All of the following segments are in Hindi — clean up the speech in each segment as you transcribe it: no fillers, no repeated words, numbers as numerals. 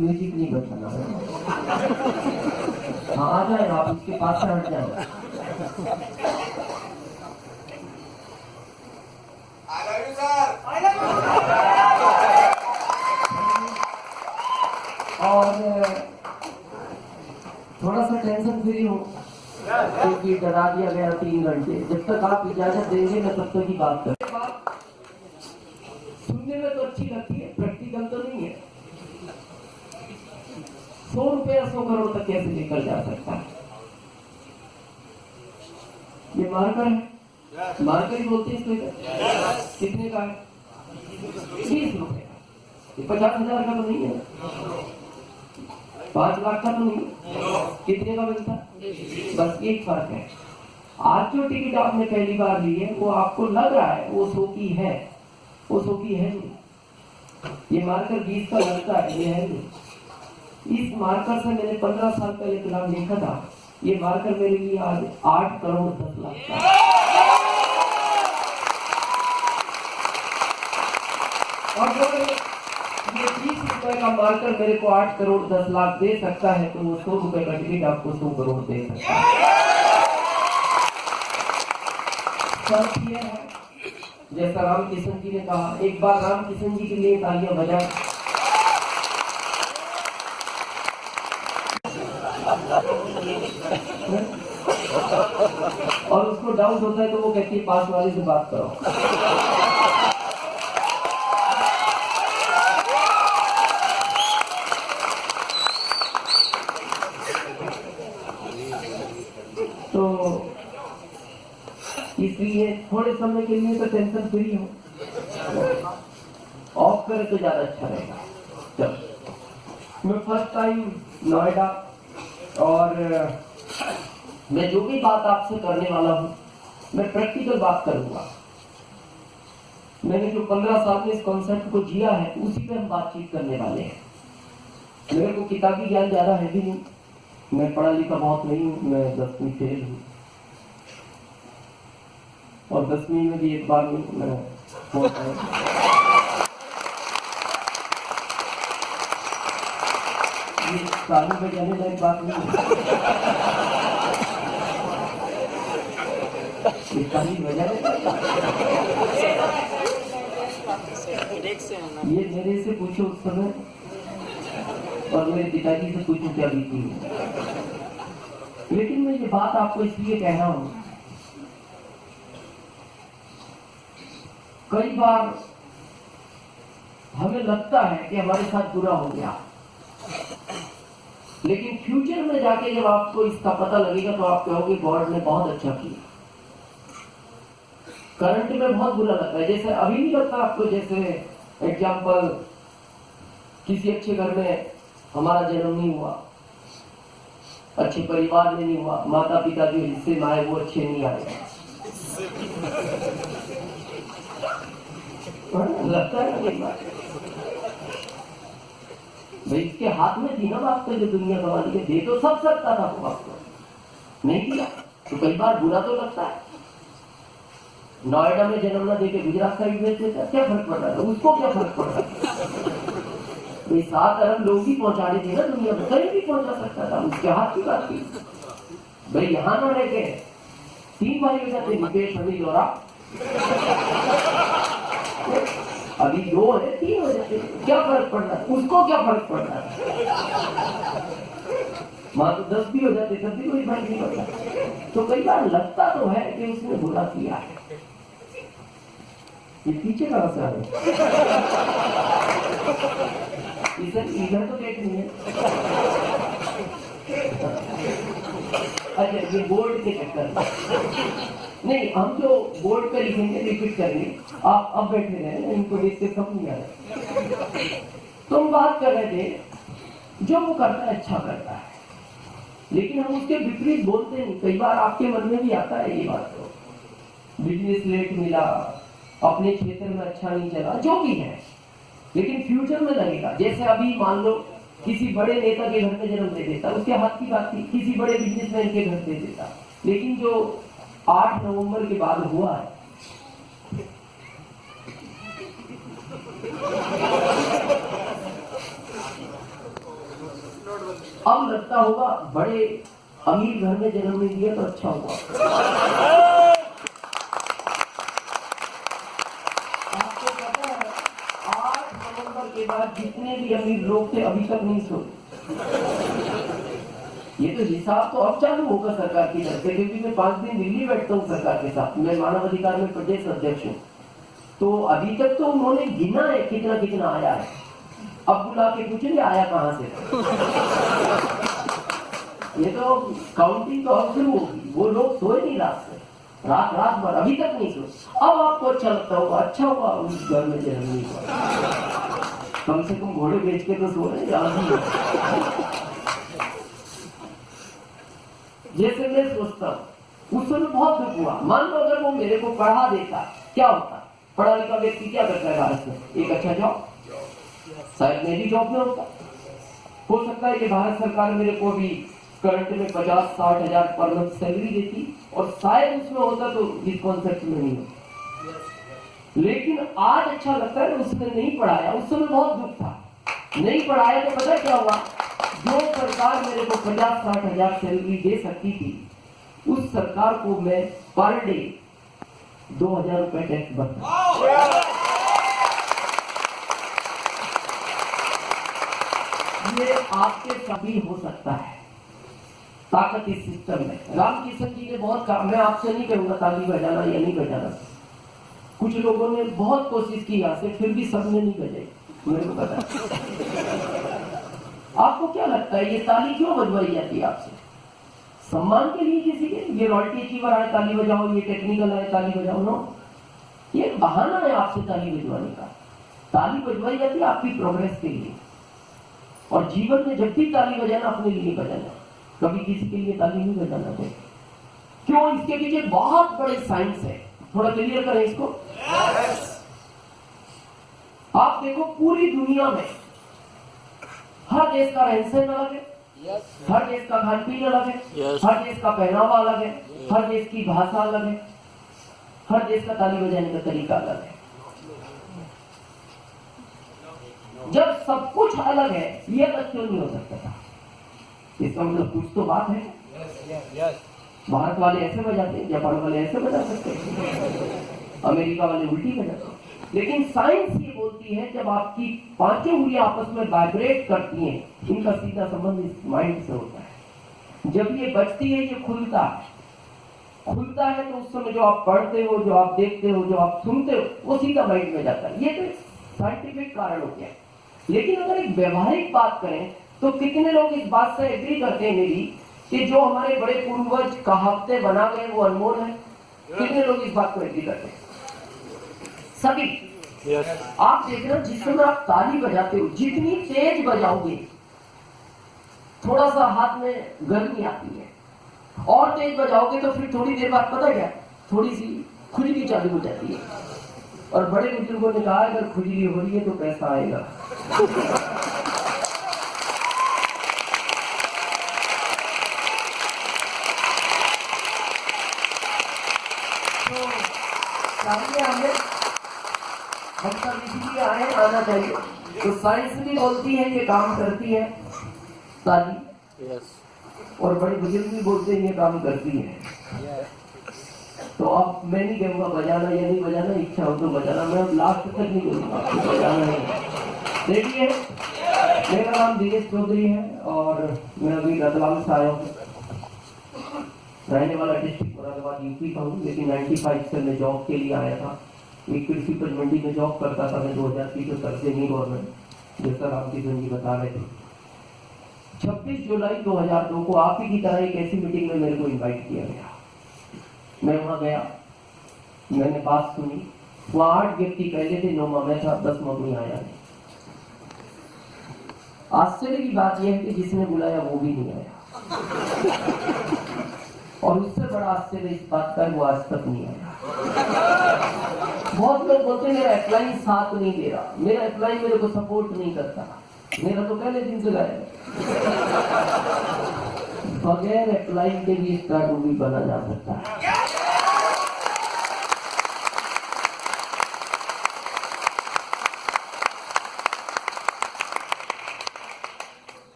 म्यूजिक नहीं बचाना है। हाँ आ जाए आप उसके पास से हट जाए। और थोड़ा सा टेंशन फ्री हो क्योंकि डरा दिया गया 3 घंटे। जब तक आप इजाजत देंगे मैं तब तक ही बात करूँ। सुनने में तो अच्छी लगती है, प्रैक्टिकल तो नहीं है। 100 रुपया 100 करोड़ तक कैसे निकल जा सकता है? ये मार्कर है, मार्कर ही बोलते हैं इसको। कितने का है? 20 रुपए का। 50,000 का तो नहीं है, 5 लाख का तो नहीं। कितने का मिलता? बस एक फर्क है। आज जो टिकट आपने पहली बार ली है वो आपको लग रहा है वो 100 की है, वो 100 की है नहीं। ये मार्कर 20 का लगता है, ये है नहीं। इस मार्कर से मैंने 15 साल पहले फिल्म देखा था। ये मार्कर मेरे लिए आज 8 करोड़ 10 लाख का। और जो ये 30 रुपए का मार्कर मेरे को 8 करोड़ 10 लाख दे सकता है, तो वो 100 रुपए का टिकट आपको 100 करोड़ दे सकता है। फर्क ये है, जैसा रामकिशन जी ने कहा, एक बार रामकिशन जी के लिए तालियां बजाएं। और उसको डाउट होता है तो वो कहती है पास वाले से बात करो। तो इसलिए थोड़े समय के लिए तो टेंशन फ्री हो, ऑफ करे तो ज्यादा अच्छा रहेगा। चलो, मैं फर्स्ट टाइम नोएडा, और मैं जो भी बात आपसे करने वाला हूं मैं प्रैक्टिकल बात करूंगा। मैंने जो 15 साल में इस कॉन्सेप्ट को जिया है उसी पे हम बातचीत करने वाले हैं। मेरे को किताबी ज्ञान ज्यादा है भी नहीं, मैं पढ़ा लिखा बहुत नहीं हूँ, मैं 10वीं फेल हूँ। और 10वीं में भी एक बार में मैं ये ताली बजाने लायक बात नहीं है। ये मेरे से पूछो उस समय और मेरे पिताजी से पूछो क्या बीती है। लेकिन मैं ये बात आपको इसलिए कह रहा हूं, कई बार हमें लगता है कि हमारे साथ बुरा हो गया, लेकिन फ्यूचर में जाके जब आपको इसका पता लगेगा तो आप कहोगे गॉड ने बहुत अच्छा किया। करंट में बहुत बुरा लगता है, जैसे अभी नहीं लगता आपको? जैसे एग्जाम्पल, किसी अच्छे घर में हमारा जन्म नहीं हुआ, अच्छे परिवार में नहीं हुआ, माता पिता जो हिस्से में आए वो अच्छे नहीं आए, लगता है ना? भाई इसके हाथ में थी ना बात, जो दुनिया गंवा दी, दे तो सब सकता था वो आपको, नहीं किया तो कई बार बुरा तो लगता है। नोएडा में जन्म ना देके गुजरात साइड में क्या फर्क पड़ रहा था? उसको क्या फर्क पड़ रहा था? 7 अरब लोग ही पहुंचा रहे थे ना दुनिया में, कहीं भी पहुंचा सकता था, उसके हाथ की बात थी। भाई यहाँ ना रह के 3 भाई हो जाते, मुकेश, अनिल और आप। अभी 2 है, 3 हो जाते, क्या फर्क पड़ रहा है? उसको क्या फर्क पड़ रहा है? मां तो 10 भी हो जाते, तब भी कोई फर्क नहीं पड़ता। तो कई बार लगता तो है कि उसने बुरा किया है। ये पीछे का असर है, इधर तो देखनी है। अच्छा, ये बोर्ड के चक्कर नहीं, हम जो बोर्ड पे लिखेंगे रिपीट करेंगे। आप अब बैठे रहे, इनको देख के समझ नहीं आ रहा। तो हम बात कर रहे थे, जो वो करता है अच्छा करता है, लेकिन हम उसके विपरीत बोलते नहीं। कई बार आपके मन में भी आता है ये बात, तो बिजनेस लेट मिला, अपने क्षेत्र में अच्छा नहीं चला, जो भी है, लेकिन फ्यूचर में लगेगा। जैसे अभी मान लो किसी बड़े नेता के घर में जन्म दे देता, उसके हाथ की बात थी, किसी बड़े बिजनेसमैन के घर दे देता, लेकिन जो 8 नवंबर के बाद हुआ है, अब लगता होगा बड़े अमीर घर में जन्म नहीं दिया तो अच्छा हुआ। आपको पता है 8 नवंबर के बाद जितने भी अमीर लोग थे अभी तक नहीं सोए। ये तो हिसाब तो अब चालू होगा सरकार की तरफ से, क्योंकि मैं 5 दिन दिल्ली बैठता हूँ सरकार के साथ, मैं मानव अधिकार में प्रदेश अध्यक्ष हूँ। तो अभी तक तो उन्होंने गिना है कितना कितना आया है। अब बुला के पूछेंगे आया कहां से। ये तो काउंटिंग तो अब शुरू होगी, वो लोग सोए नहीं रात से, रात भर अभी तक नहीं सोए। अब आपको अच्छा लगता होगा, अच्छा हुआ उस घर में जन्म नहीं हुआ, कम से कम घोड़े बेच के तो सो रहे। जैसे मैं सोचता हूँ उस समय बहुत दुख हुआ। मान लो अगर वो मेरे को पढ़ा देता, क्या होता? पढ़ा लिखा व्यक्ति क्या करता है भारत में? एक अच्छा जॉब, शायद मैं भी जॉब में होता। हो सकता है कि भारत सरकार मेरे को भी करंट में 50-60 हजार पर मंथ सैलरी देती, और शायद उसमें होता तो इस कॉन्सेप्ट में नहीं होता। लेकिन आज अच्छा लगता है उसने नहीं पढ़ाया, उस समय बहुत दुख था, नहीं पढ़ाया तो पता क्या हुआ? जो सरकार मेरे को 50-60 हजार सैलरी दे सकती थी, उस सरकार को मैं पर डे 2000 रुपए टैक्स भरता। ये आपके सभी हो सकता है, ताकत इस सिस्टम में। रामकिशन जी ने बहुत कहा, मैं आपसे नहीं कहूंगा ताली बजाना या नहीं बजाना, कुछ लोगों ने बहुत कोशिश की यहाँ से, फिर भी सबने नहीं बजाई, मेरे को पता है। आपको क्या लगता है ये ताली क्यों बजवाई जाती है आपसे? सम्मान के लिए किसी के? ये रॉयल्टी अचीवर आए ताली बजाओ, ये टेक्निकल आए ताली बजाओ? नो, ये बहाना है आपसे ताली बजवाने का। ताली बजवाई जाती है आपकी प्रोग्रेस के लिए, और जीवन में जब भी ताली बजाना अपने लिए बजाना, कभी किसी के लिए ताली नहीं बजाना चाहिए। क्यों? इसके पीछे बहुत बड़े साइंस है, थोड़ा क्लियर करें इसको। आप देखो पूरी दुनिया में हर देश का रहन सहन अलग है, हर देश का खान पीन अलग है, हर देश का पहनावा अलग है, हर देश की भाषा अलग है, हर देश का ताली बजाने का तरीका अलग है। जब सब कुछ अलग है, ये अलग क्यों नहीं हो सकता था? इसका मतलब कुछ तो बात है। भारत वाले ऐसे बजाते हैं, जापान वाले ऐसे बजा सकते हैं, अमेरिका वाले उल्टी बजाते हैं। लेकिन साइंस ये बोलती है जब आपकी पांचों उंगलियां आपस में वाइब्रेट करती हैं, इनका सीधा संबंध इस माइंड से होता है। जब ये बजती है, ये खुलता है तो उस समय जो आप पढ़ते हो, जो आप देखते हो, जो आप सुनते हो, वो सीधा माइंड में जाता है। ये तो साइंटिफिक कारण हो गया। लेकिन अगर एक व्यवहारिक बात करें तो कितने लोग इस बात से एग्री करते हैं मेरी कि जो हमारे बड़े पूर्वज कहावतें बना गए वो अनमोल है? कितने लोग इस बात को एग्री करते हैं? सभी। आप देखना, जिस समय आप ताली बजाते हो, जितनी तेज बजाओगे थोड़ा सा हाथ में गर्मी आती है, और तेज बजाओगे तो फिर थोड़ी देर बाद पता क्या, थोड़ी सी खुजली चालू हो जाती है। और बड़े बुजुर्गों ने कहा अगर खुजली हो रही है तो पैसा आएगा। तो हमें मतलब इसीलिए आना चाहिए। तो साइंस भी बोलती है ये काम करती है ताली, और बड़े बुजुर्ग भी बोलते हैं ये काम करती है। तो अब मैं नहीं कहूँगा बजाना या नहीं बजाना, इच्छा हो तो बजाना, मैं अब लास्ट तक नहीं बोलूँगा बजाना है। देखिए, मेरा नाम दिनेश चौधरी है और मैं अभी रतलाम से आया हूँ। रहने वाला डिस्ट्रिक्ट मुरादाबाद यूपी का हूँ, लेकिन 95 से मैं जॉब के लिए आया था। एक कृषि उपज मंडी में जॉब करता था मैं 2003 के तक से, नहीं गवर्नमेंट, जैसा रामकिशन जी बता रहे थे। 26 जुलाई 2002 को आप ही की तरह एक ऐसी मीटिंग में मेरे को इन्वाइट किया गया। मैं वहां गया, मैंने बात सुनी। वहां 8 व्यक्ति पहले थे, 9 मैं था, 10 मम्मी आया। आश्चर्य की बात यह है कि जिसने बुलाया वो भी नहीं आया, और उससे बड़ा आश्चर्य इस बात का वो आज तक नहीं आया। बहुत लोग बोलते हैं मेरा अप्लाइन साथ नहीं दे रहा, मेरा अप्लाइन मेरे को सपोर्ट नहीं करता, मेरा तो पहले दिन से गायब। बगैर अप्लाइन के भी स्टार मूवी बना जा सकता है।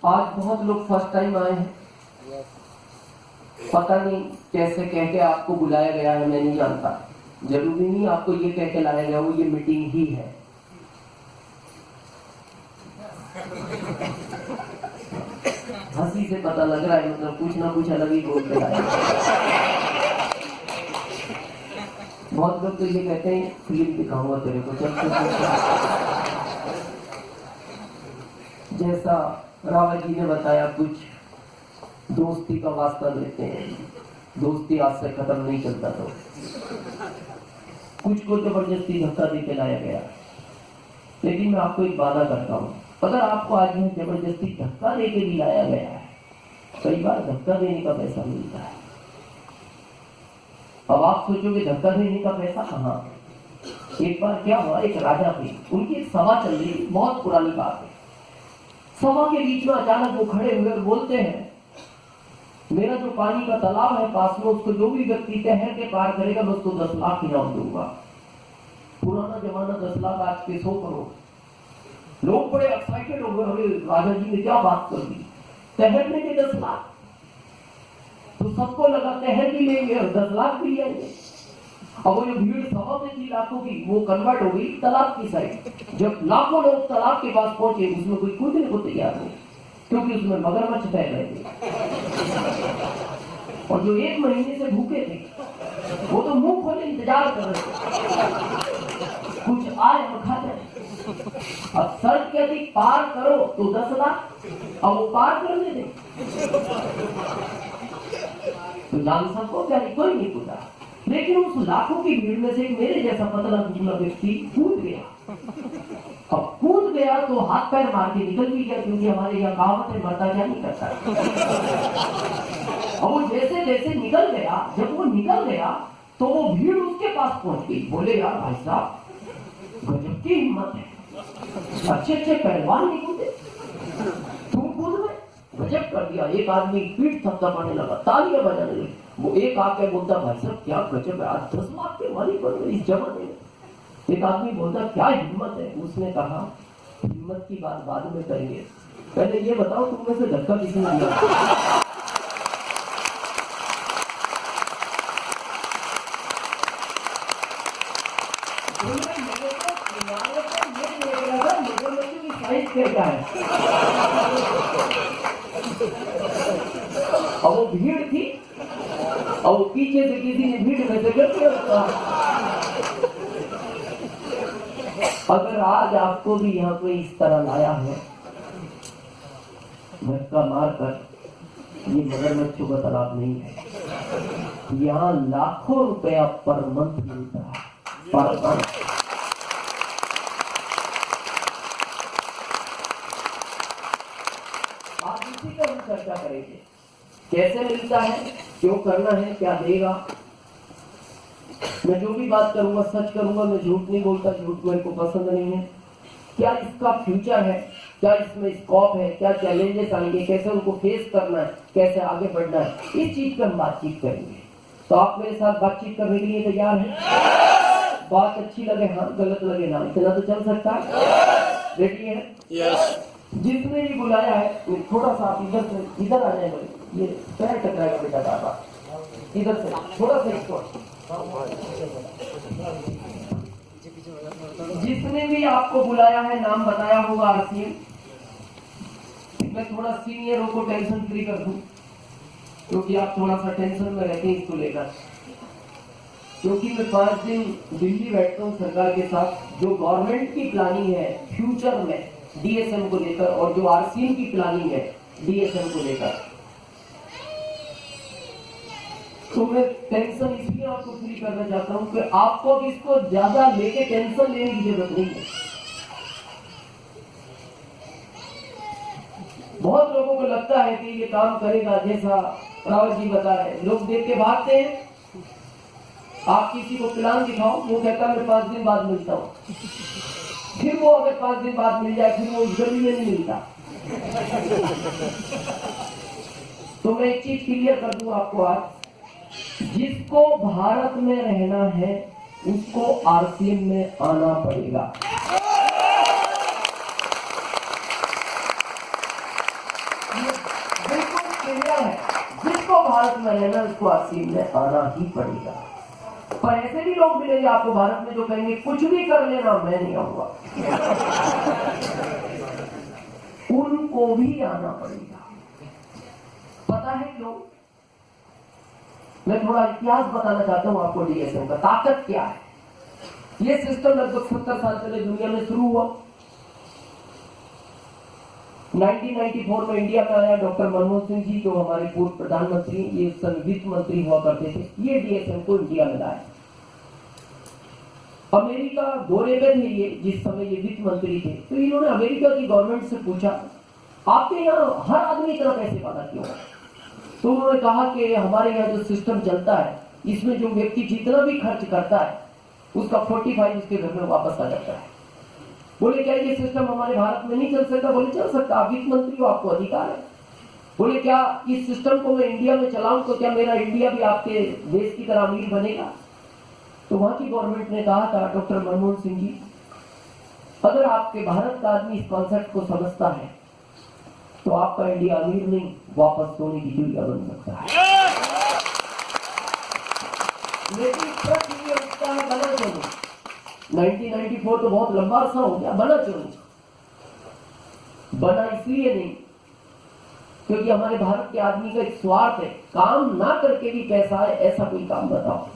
आज बहुत लोग फर्स्ट टाइम आए हैं, पता नहीं कैसे कह के आपको बुलाया गया है, मैं नहीं जानता। जरूरी नहीं आपको ये कह के लाया गया वो ये मीटिंग ही है। हंसी से पता लग रहा है, मतलब कुछ ना कुछ अलग ही बोलते हैं। बहुत लोग तो ये कहते हैं फिल्म दिखाऊंगा तेरे को, जैसा रावत जी ने बताया, कुछ दोस्ती का वास्ता देते हैं, दोस्ती आज से खत्म नहीं चलता। तो कुछ को जबरदस्ती धक्का दे के लाया गया, लेकिन मैं आपको एक वादा करता हूँ, अगर आपको आज में जबरदस्ती धक्का दे के भी लाया गया है, कई बार धक्का देने का पैसा मिलता है। अब आप सोचोगे धक्का देने का पैसा कहाँ? एक बार क्या हुआ, एक राजा थे, उनकी एक सभा चल रही, बहुत पुरानी बात है। सभा के बीच में अचानक वो खड़े हुए और बोलते हैं, मेरा जो पानी का तालाब है पास में, उसको जो भी व्यक्ति तैर के पार करेगा मैं उसको 10 लाख इनाम दूंगा। पुराना जमाना, 10 लाख आज के 100 करोड़। लोग बड़े एक्साइटेड हो गए, अरे राजा जी ने क्या बात कर दी, तैरने के 10 लाख। तो सबको लगा तैर भी लेंगे और 10 लाख भी लेंगे। अब वो जो भीड़ सभा में थी लाखों की, वो कन्वर्ट हो गई तालाब की साइड। जब लाखों लोग तालाब के पास पहुंचे, उसमें कोई कूदने को तैयार नहीं, क्योंकि उसमें मगरमच्छ तैर रहे थे। और जो 1 महीने से भूखे थे, वो तो मुंह खोले इंतजार कर रहे थे, कुछ आए और खा जाए। अब शर्त क्या थी, पार करो तो 10 लाख। अब वो पार करने दे तो जान सबको क्या, कोई नहीं कूदा। लेकिन उस लाखों की भीड़ में से मेरे जैसा पतला दुबला व्यक्ति कूद गया। अब कूद गया तो हाथ पैर मार के निकल भी गया, क्योंकि हमारे यहाँ कहावत है, मरता क्या नहीं करता। अब वो जैसे जैसे निकल गया, जब वो निकल गया तो वो भीड़ उसके पास पहुंच गई। बोले यार भाई साहब, गजब की हिम्मत है, अच्छे अच्छे पहलवान नहीं कूदे, तुम कूद गए, गजब कर दिया। एक आदमी पीठ थपथपाने लगा, तालियां बजाने लगी। वो एक आके बोलता, भाई साहब क्या गजब है, आज 10 लाख के मालिक बन गए इस जमाने में। एक आदमी बोलता, क्या हिम्मत है। उसने कहा, हिम्मत की बात बाद में करेंगे, पहले ये बताओ तुम में से धक्का किसने दिया। क्या है, और वो भीड़ थी, और वो पीछे से किसी ने भीड़ में से करके। अगर आज आपको भी यहाँ कोई इस तरह लाया है धक्का मारकर, ये मगरमच्छों का तालाब नहीं है। यहाँ लाखों रुपया पर मंथ मिलता है, पर मंथ। आज इसी पर हम चर्चा करेंगे, कैसे मिलता है, क्यों करना है, क्या देगा। मैं जो भी बात करूंगा सच करूंगा, मैं झूठ नहीं बोलता, झूठ मेरे को पसंद नहीं है। क्या इसका फ्यूचर है, क्या इसमें स्कोप है, क्या चैलेंजेस आएंगे, कैसे उनको फेस करना है, कैसे आगे बढ़ना है, इस चीज पर हम बातचीत करेंगे। तो आप मेरे साथ बातचीत करने के लिए तैयार हैं? बात अच्छी लगे हाँ, गलत लगे ना, इतना तो चल सकता है। रेडी है? यस। जिसने भी बुलाया है, थोड़ा सा आप इधर आ जाए, ये पैर टकराएगा बेटा बाबा, इधर से थोड़ा सा इसको। जिसने भी आपको बुलाया है, नाम बताया होगा आरसीएम। मैं थोड़ा सीनियरों को टेंशन फ्री कर दूं, क्योंकि आप थोड़ा सा टेंशन में रहते हैं इसको लेकर। क्योंकि मैं 5 दिन दिल्ली बैठता हूँ सरकार के साथ, जो गवर्नमेंट की प्लानिंग है फ्यूचर में डीएसएम को लेकर, और जो आरसीएम की प्लानिंग है डीएसएम को लेकर, तो मैं टेंशन इसलिए आपको फ्री करना चाहता हूं कि आपको अब इसको ज्यादा लेके टेंशन लेने की जरूरत नहीं है। बहुत लोगों को लगता है कि ये काम करेगा, जैसा रावत जी बता रहे, लोग देख के भागते हैं। आप किसी को प्लान दिखाओ, वो कहता है मैं 5 दिन बाद मिलता हूँ। फिर वो अगर 5 दिन बाद मिल जाए, फिर वो उस गली में नहीं मिलता। तो मैं एक चीज क्लियर कर दूं आपको आज, जिसको भारत में रहना है उसको आरसीएम में आना पड़ेगा। बिल्कुल क्लियर है, जिसको भारत में रहना उसको आरसीएम में आना ही पड़ेगा। पर ऐसे भी लोग मिलेंगे आपको भारत में जो कहेंगे कुछ भी कर लेना, मैं नहीं आऊंगा। उनको भी आना पड़ेगा। पता है क्यों? मैं थोड़ा इतिहास बताना चाहता हूं आपको डीएसएम का, ताकत क्या है। ये सिस्टम लगभग 70 साल पहले दुनिया में शुरू हुआ। 1994 में इंडिया में आया डॉक्टर मनमोहन सिंह जी, जो हमारे पूर्व प्रधानमंत्री, ये उस समय वित्त मंत्री हुआ करते थे। ये डीएसएम को इंडिया में लाए। अमेरिका दौरे में थे ये, जिस समय ये वित्त मंत्री थे। तो इन्होंने अमेरिका की गवर्नमेंट से पूछा, आपके यहाँ हर आदमी इतना पैसे वाला क्यों है? तो उन्होंने कहा कि हमारे यहाँ जो सिस्टम चलता है, इसमें जो व्यक्ति जितना भी खर्च करता है उसका 45 उसके घर में वापस आ जाता है। बोले क्या ये सिस्टम हमारे भारत में नहीं चल सकता? बोले चल सकता, आप वित्त मंत्री हो, आपको अधिकार है। बोले क्या इस सिस्टम को मैं इंडिया में चलाऊं तो क्या मेरा इंडिया भी आपके देश की तरह अमीर बनेगा? तो वहां की गवर्नमेंट ने कहा था, डॉक्टर मनमोहन सिंह जी, अगर आपके भारत का आदमी इस कॉन्सेप्ट को समझता है तो आपका इंडिया अमीर नहीं, वापस सोने की चिड़िया बन सकता है। लेकिन प्रश्न ये उठता है, बना क्यों नहीं? 1994 तो बहुत लंबा अरसा हो गया, बना क्यों नहीं? बना इसलिए नहीं क्योंकि हमारे भारत के आदमी का एक स्वार्थ है, काम ना करके भी पैसा है, ऐसा कोई काम बताओ।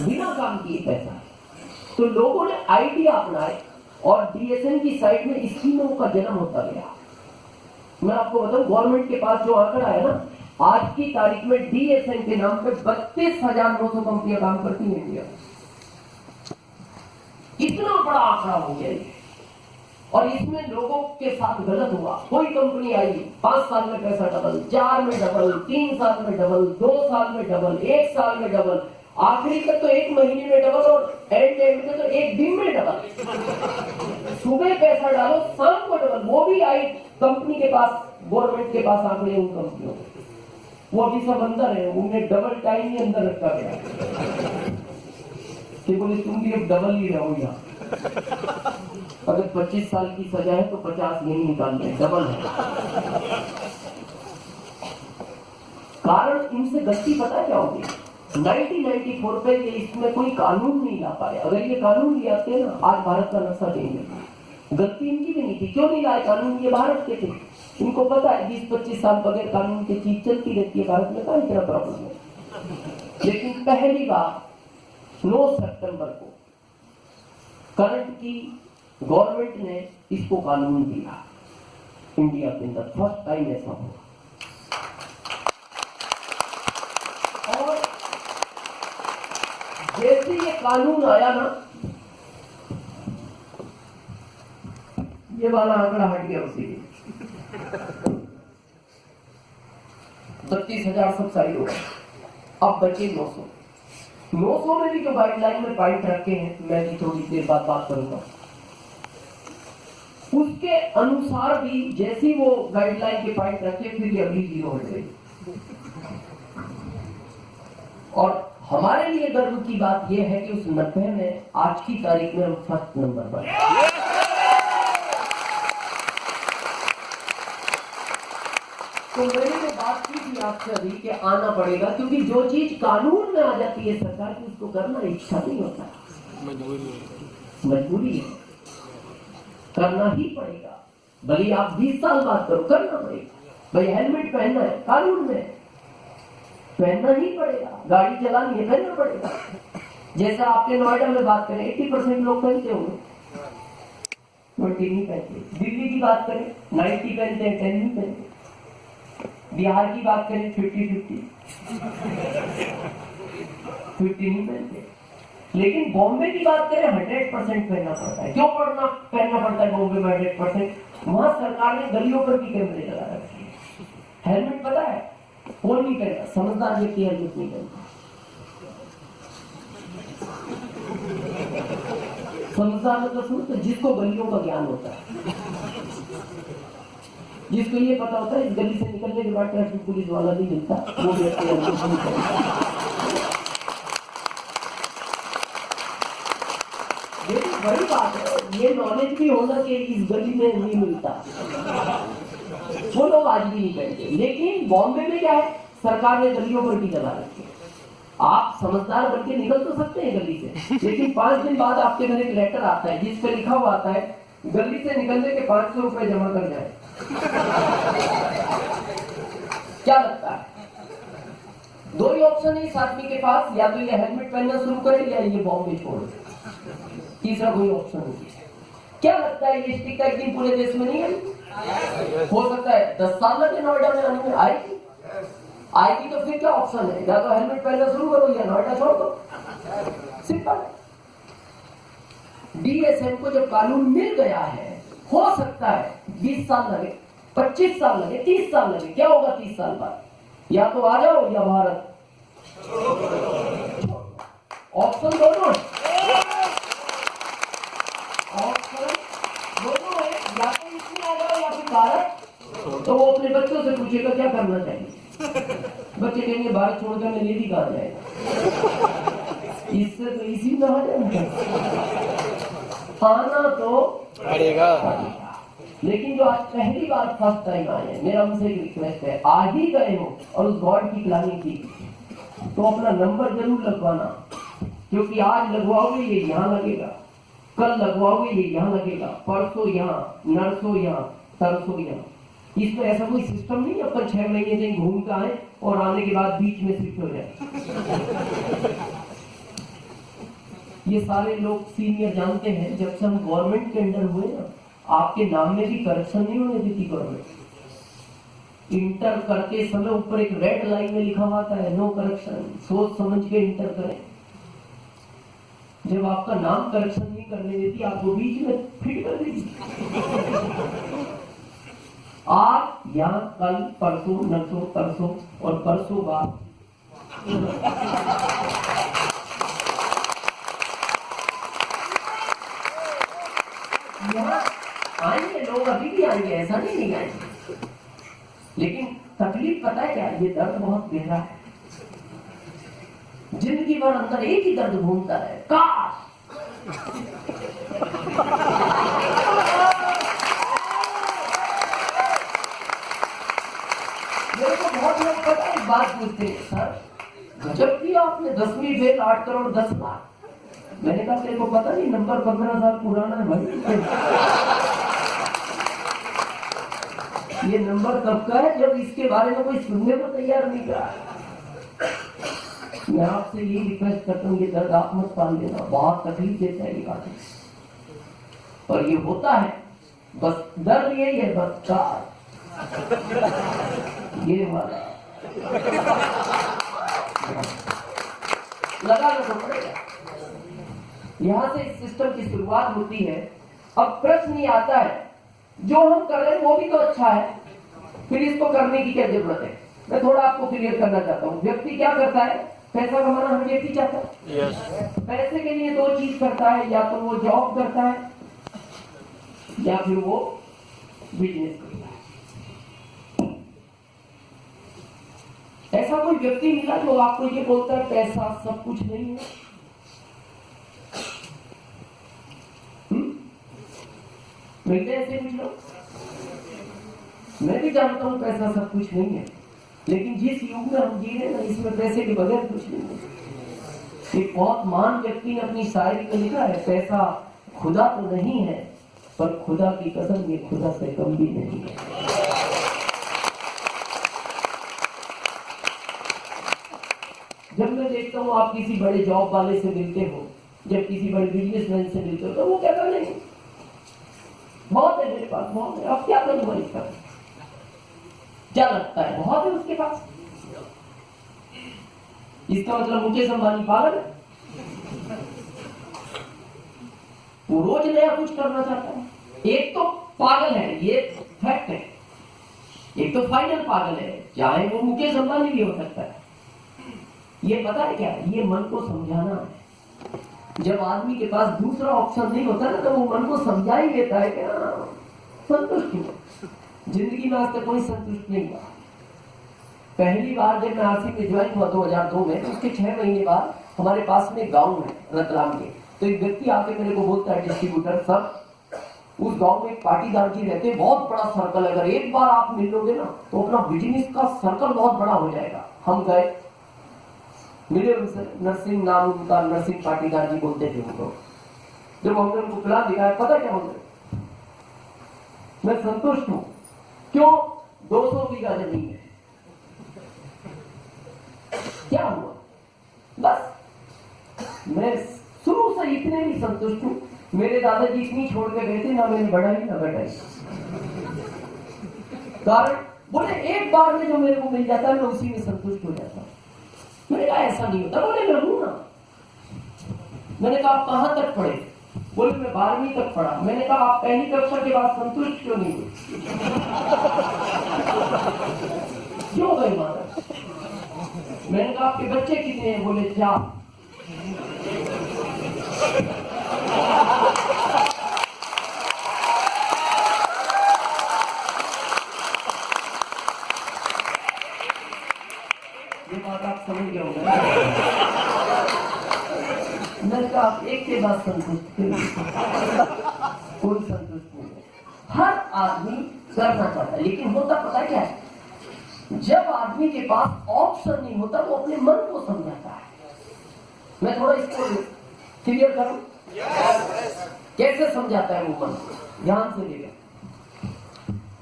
बिना काम किए पैसा है। तो लोगों ने आइडिया अपनाए और डीएसएम की साइड में स्कीमों का जन्म होता गया। मैं आपको बताऊं, गवर्नमेंट के पास जो आंकड़ा है ना, आज की तारीख में डीएसएम के नाम पे 32,900 कंपनियां काम करती हैं इंडिया। इतना बड़ा आंकड़ा हो गया है। और इसमें लोगों के साथ गलत हुआ। कोई कंपनी आई, 5 साल में पैसा डबल, 4 में डबल, 3 साल में डबल, 2 साल में डबल, 1 साल में डबल, आखिरी तक तो 1 महीने में डबल और एंड में तो 1 दिन में डबल। सुबह पैसा डालो, शाम को डबल। वो भी आई कंपनी के पास, गवर्नमेंट के पास आंकड़े उन कंपनियों के, वो अभी सब अंदर है, उन्हें डबल टाइम ही अंदर रखा गया कि बोले तुम भी अब डबल ही रहो यहाँ। अगर 25 साल की सजा है तो 50 यही निकालते हैं, डबल है। कारण इनसे गलती पता क्या होगी? 1994 पे ये इसमें कोई कानून नहीं ला पाए। अगर ये कानून ले आते हैं ना, आज भारत का नक्शा चेंज है। गलती इनकी भी नहीं थी। क्यों नहीं लाए कानून? ये भारत के थे, इनको पता है 20-25 साल बगैर कानून की चीज चलती रहती है भारत में, कहाँ इतना प्रॉब्लम है। लेकिन पहली बार 9 सितंबर को करंट की गवर्नमेंट ने इसको कानून दिया इंडिया के अंदर, फर्स्ट टाइम ऐसा हुआ। और जैसे ये कानून आया ना, ये वाला आंकड़ा हट गया उसी 32,000 सब साइड हो गए। अब बचे 900। 900 में भी जो गाइडलाइन में पॉइंट रखे हैं, मैं भी थोड़ी देर बाद बात करूंगा, उसके अनुसार भी जैसी वो गाइडलाइन के पॉइंट रखे, फिर ये अगली 0 हो गई। और हमारे लिए गर्व की बात यह है कि उस 90 में आज की तारीख में हम फर्स्ट नंबर पर। तो मैंने जो बात की थी आपसे अभी कि आना पड़ेगा, क्योंकि जो चीज कानून में आ जाती है सरकार की, उसको करना इच्छा नहीं होता, मजबूरी है, करना ही पड़ेगा। भले आप 20 साल बाद करो, करना पड़ेगा। भाई हेलमेट पहनना है, कानून में पहनना ही पड़ेगा। गाड़ी चलानी है, पहनना पड़ेगा। जैसा आपके नोएडा में बात करें, 80% लोग पहनते होंगे, 20 नहीं पहनते। दिल्ली की बात करें, 90 पहनते हैं, 10 नहीं पहनते। बिहार की बात करें, 50-50 नहीं पहनते। लेकिन बॉम्बे की बात करें 100% पहनना पड़ता है। क्यों पहनना पड़ता है बॉम्बे में 100%? वहां सरकार ने गलियों पर भी कैमरे लगा रखे हैं। हेलमेट पता है वो नहीं पहना, समझदार व्यक्ति हेलमेट नहीं पहनता। समझदार मतलब सुन, तो जिसको गलियों का ज्ञान होता है, जिसको ये पता होता है इस गली से निकलने के बाद ट्रैफिक पुलिस वाला नहीं मिलता, वो व्यक्ति हेलमेट नहीं पहनता। लेकिन बड़ी बात है, ये नॉलेज भी होना कि इस गली में नहीं मिलता, वो लोग आज भी नहीं पहनते। लेकिन बॉम्बे में क्या है, सरकार ने गलियों पर भी लगा रखी है। आप समझदार बनके निकल तो सकते हैं गली से, लेकिन 5 दिन बाद आपके घर एक लेटर आता है जिस पे लिखा हुआ आता है गली से निकलने के 500 रुपए जमा कर जाए। क्या लगता है? 2 ही ऑप्शन है इस आदमी के पास, या तो ये हेलमेट पहनना शुरू करे या ये बॉम्बे छोड़े, तीसरा कोई ऑप्शन नहीं है। क्या लगता है ये स्टिक एक दिन पूरे देश में नहीं आई? हो सकता है 10 साल लगे नोएडा में आने में, आएगी तो फिर क्या ऑप्शन है, या तो हेलमेट पहनना शुरू करो या नोएडा छोड़ दो, सिंपल। डीएसएम को जब कानून मिल गया है, हो सकता है 20 साल लगे, 25 साल लगे, 30 साल लगे, क्या होगा 30 साल बाद? या तो आ जाओ या भारत, ऑप्शन दोनों है, या तो इसमें आ जाओ या फिर भारत। तो वो अपने बच्चों से पूछेगा क्या करना चाहिए, बच्चे कहेंगे भारत छोड़कर मैं लेडी कहा जाएगा, इससे तो इसी में आ जाएगा, आना तो पड़ेगा। लेकिन जो आज पहली बार फर्स्ट टाइम आए हैं, मेरा उनसे एक रिक्वेस्ट है, आज ही गए हो और उस गॉड की प्लानिंग की तो अपना नंबर जरूर लगवाना, क्योंकि आज लगवाओगे ये यहाँ लगेगा, कल लगवाओगे ये यहाँ लगेगा, परसों यहाँ, नरसों यहाँ, तरसों यहाँ। इसमें ऐसा कोई सिस्टम नहीं अपन 6 महीने कहीं घूम के आए और आने के बाद बीच में शिफ्ट हो जाए। ये सारे लोग सीनियर जानते हैं, जब से हम गवर्नमेंट के अंडर हुए ना, आपके नाम में भी करप्शन नहीं होने देती गवर्नमेंट। इंटर करते समय ऊपर एक रेड लाइन में लिखा हुआ है नो करप्शन, सोच समझ के इंटर करें। जब आपका नाम करप्शन नहीं करने देती, आपको बीच में फिट कर देगी। आज यहाँ कल परसों नरसों तरसों और परसों बाद यहाँ आएंगे लोग, अभी भी आएंगे, ऐसा नहीं आएंगे। लेकिन तकलीफ पता है क्या, ये दर्द बहुत गहरा है, जिंदगी भर अंदर एक ही दर्द घूमता है, काश मेरे को बहुत लोग पता है बात पूछते हैं, सर गजब किया आपने, 10वीं फेल 8 करोड़ 10 लाख। मैंने कहा तेरे को पता नहीं नंबर 15 साल पुराना है भाई। ये नंबर कब का है, जब इसके बारे में कोई सुनने को तैयार नहीं करा। मैं आपसे ये रिक्वेस्ट करता हूँ, ये दर्द आप मत पाल देना, बहुत तकलीफ देता है ये बात, और ये होता है, बस दर्द यही है, बस का ये वाला लगाना तो पड़ेगा। यहां से इस सिस्टम की शुरुआत होती है। अब प्रश्न ये आता है, जो हम कर रहे हैं वो भी तो अच्छा है, फिर इसको करने की क्या जरूरत है? मैं थोड़ा आपको क्लियर करना चाहता हूँ। व्यक्ति क्या करता है, पैसा कमाना हर व्यक्ति चाहता है। yes. पैसे के लिए 2 चीज करता है, या तो वो जॉब करता है या फिर वो बिजनेस करता है। ऐसा कोई व्यक्ति मिला जो आपको ये बोलता है पैसा सब कुछ नहीं है? मिलते ऐसे कुछ लोग? मैं भी जानता हूं पैसा सब कुछ नहीं है, लेकिन जिस युग में हम जी रहे हैं ना, इसमें पैसे के बगैर कुछ नहीं है। एक बहुत महान व्यक्ति ने अपनी शायरी में लिखा है, पैसा खुदा तो नहीं है, पर खुदा की कसम ये खुदा से कम भी नहीं है। जब मैं देखता हूँ आप किसी बड़े जॉब वाले से मिलते हो, जब किसी बड़े बिजनेसमैन से मिलते हो, तो वो क्या कर रहे हैं, बहुत है मेरे पास, बहुत है, अब क्या करूंगा इसका? क्या लगता है बहुत है उसके पास? इसका मतलब मुकेश अंबानी पागल है? वो रोज नया कुछ करना चाहता है। एक तो पागल है, ये फैक्ट है। एक तो फाइनल पागल है, चाहे वो मुकेश अंबानी भी हो सकता है। ये पता है क्या, ये मन को समझाना है। जब आदमी के पास दूसरा ऑप्शन नहीं होता ना, तो वो मन को समझा ही देता है कि संतुष्ट हूं। जिंदगी में आज तक कोई संतुष्ट नहीं हुआ। पहली बार जब मैं आरसी में ज्वाइन हुआ 2002 में, तो उसके 6 महीने बाद हमारे पास में गांव है रतलाम के, तो एक व्यक्ति आके मेरे को बोलता है, डिस्ट्रीब्यूटर सर, उस गांव में एक पाटीदार जी रहते, बहुत बड़ा सर्कल, अगर एक बार आप मिल लोगे ना तो अपना बिजनेस का सर्कल बहुत बड़ा हो जाएगा। हम गए, मिले उनसे, नरसिंह नाम उनका, नरसिंह पाटीदार जी बोलते थे उनको। जब हमने उनको पिला दिया, पता क्या बोलते, मैं संतुष्ट हूं। क्यों? 200 बीघा जमीन है। क्या हुआ? बस मैं शुरू से इतने भी संतुष्ट हूं। मेरे दादाजी इतनी छोड़ के गए थे, ना मैंने बढ़ाई ना घटाई। कारण बोले एक बार में जो मेरे को मिल जाता है मैं उसी में संतुष्ट हो जाता हूं। मैंने कहा ऐसा नहीं होता। बोले मैं हूं ना। मैंने कहा आप कहां तक पढ़े? बोले मैं 12वीं तक पढ़ा। मैंने कहा आप पहली कक्षा के बाद संतुष्ट क्यों नहीं हुए? क्यों गए माता? मैंने कहा आपके बच्चे कितने हैं? बोले 4। ये बात आप समझ गए होंगे। मैंने कहा आप एक के बाद संतुष्ट, कोई संतुष्ट नहीं है। हर आदमी करना चाहता है, लेकिन होता पता क्या है, जब आदमी के पास ऑप्शन नहीं होता वो अपने मन को समझाता है। मैं थोड़ा इसको क्लियर करूं, कैसे समझाता है वो मन? ध्यान से देखा।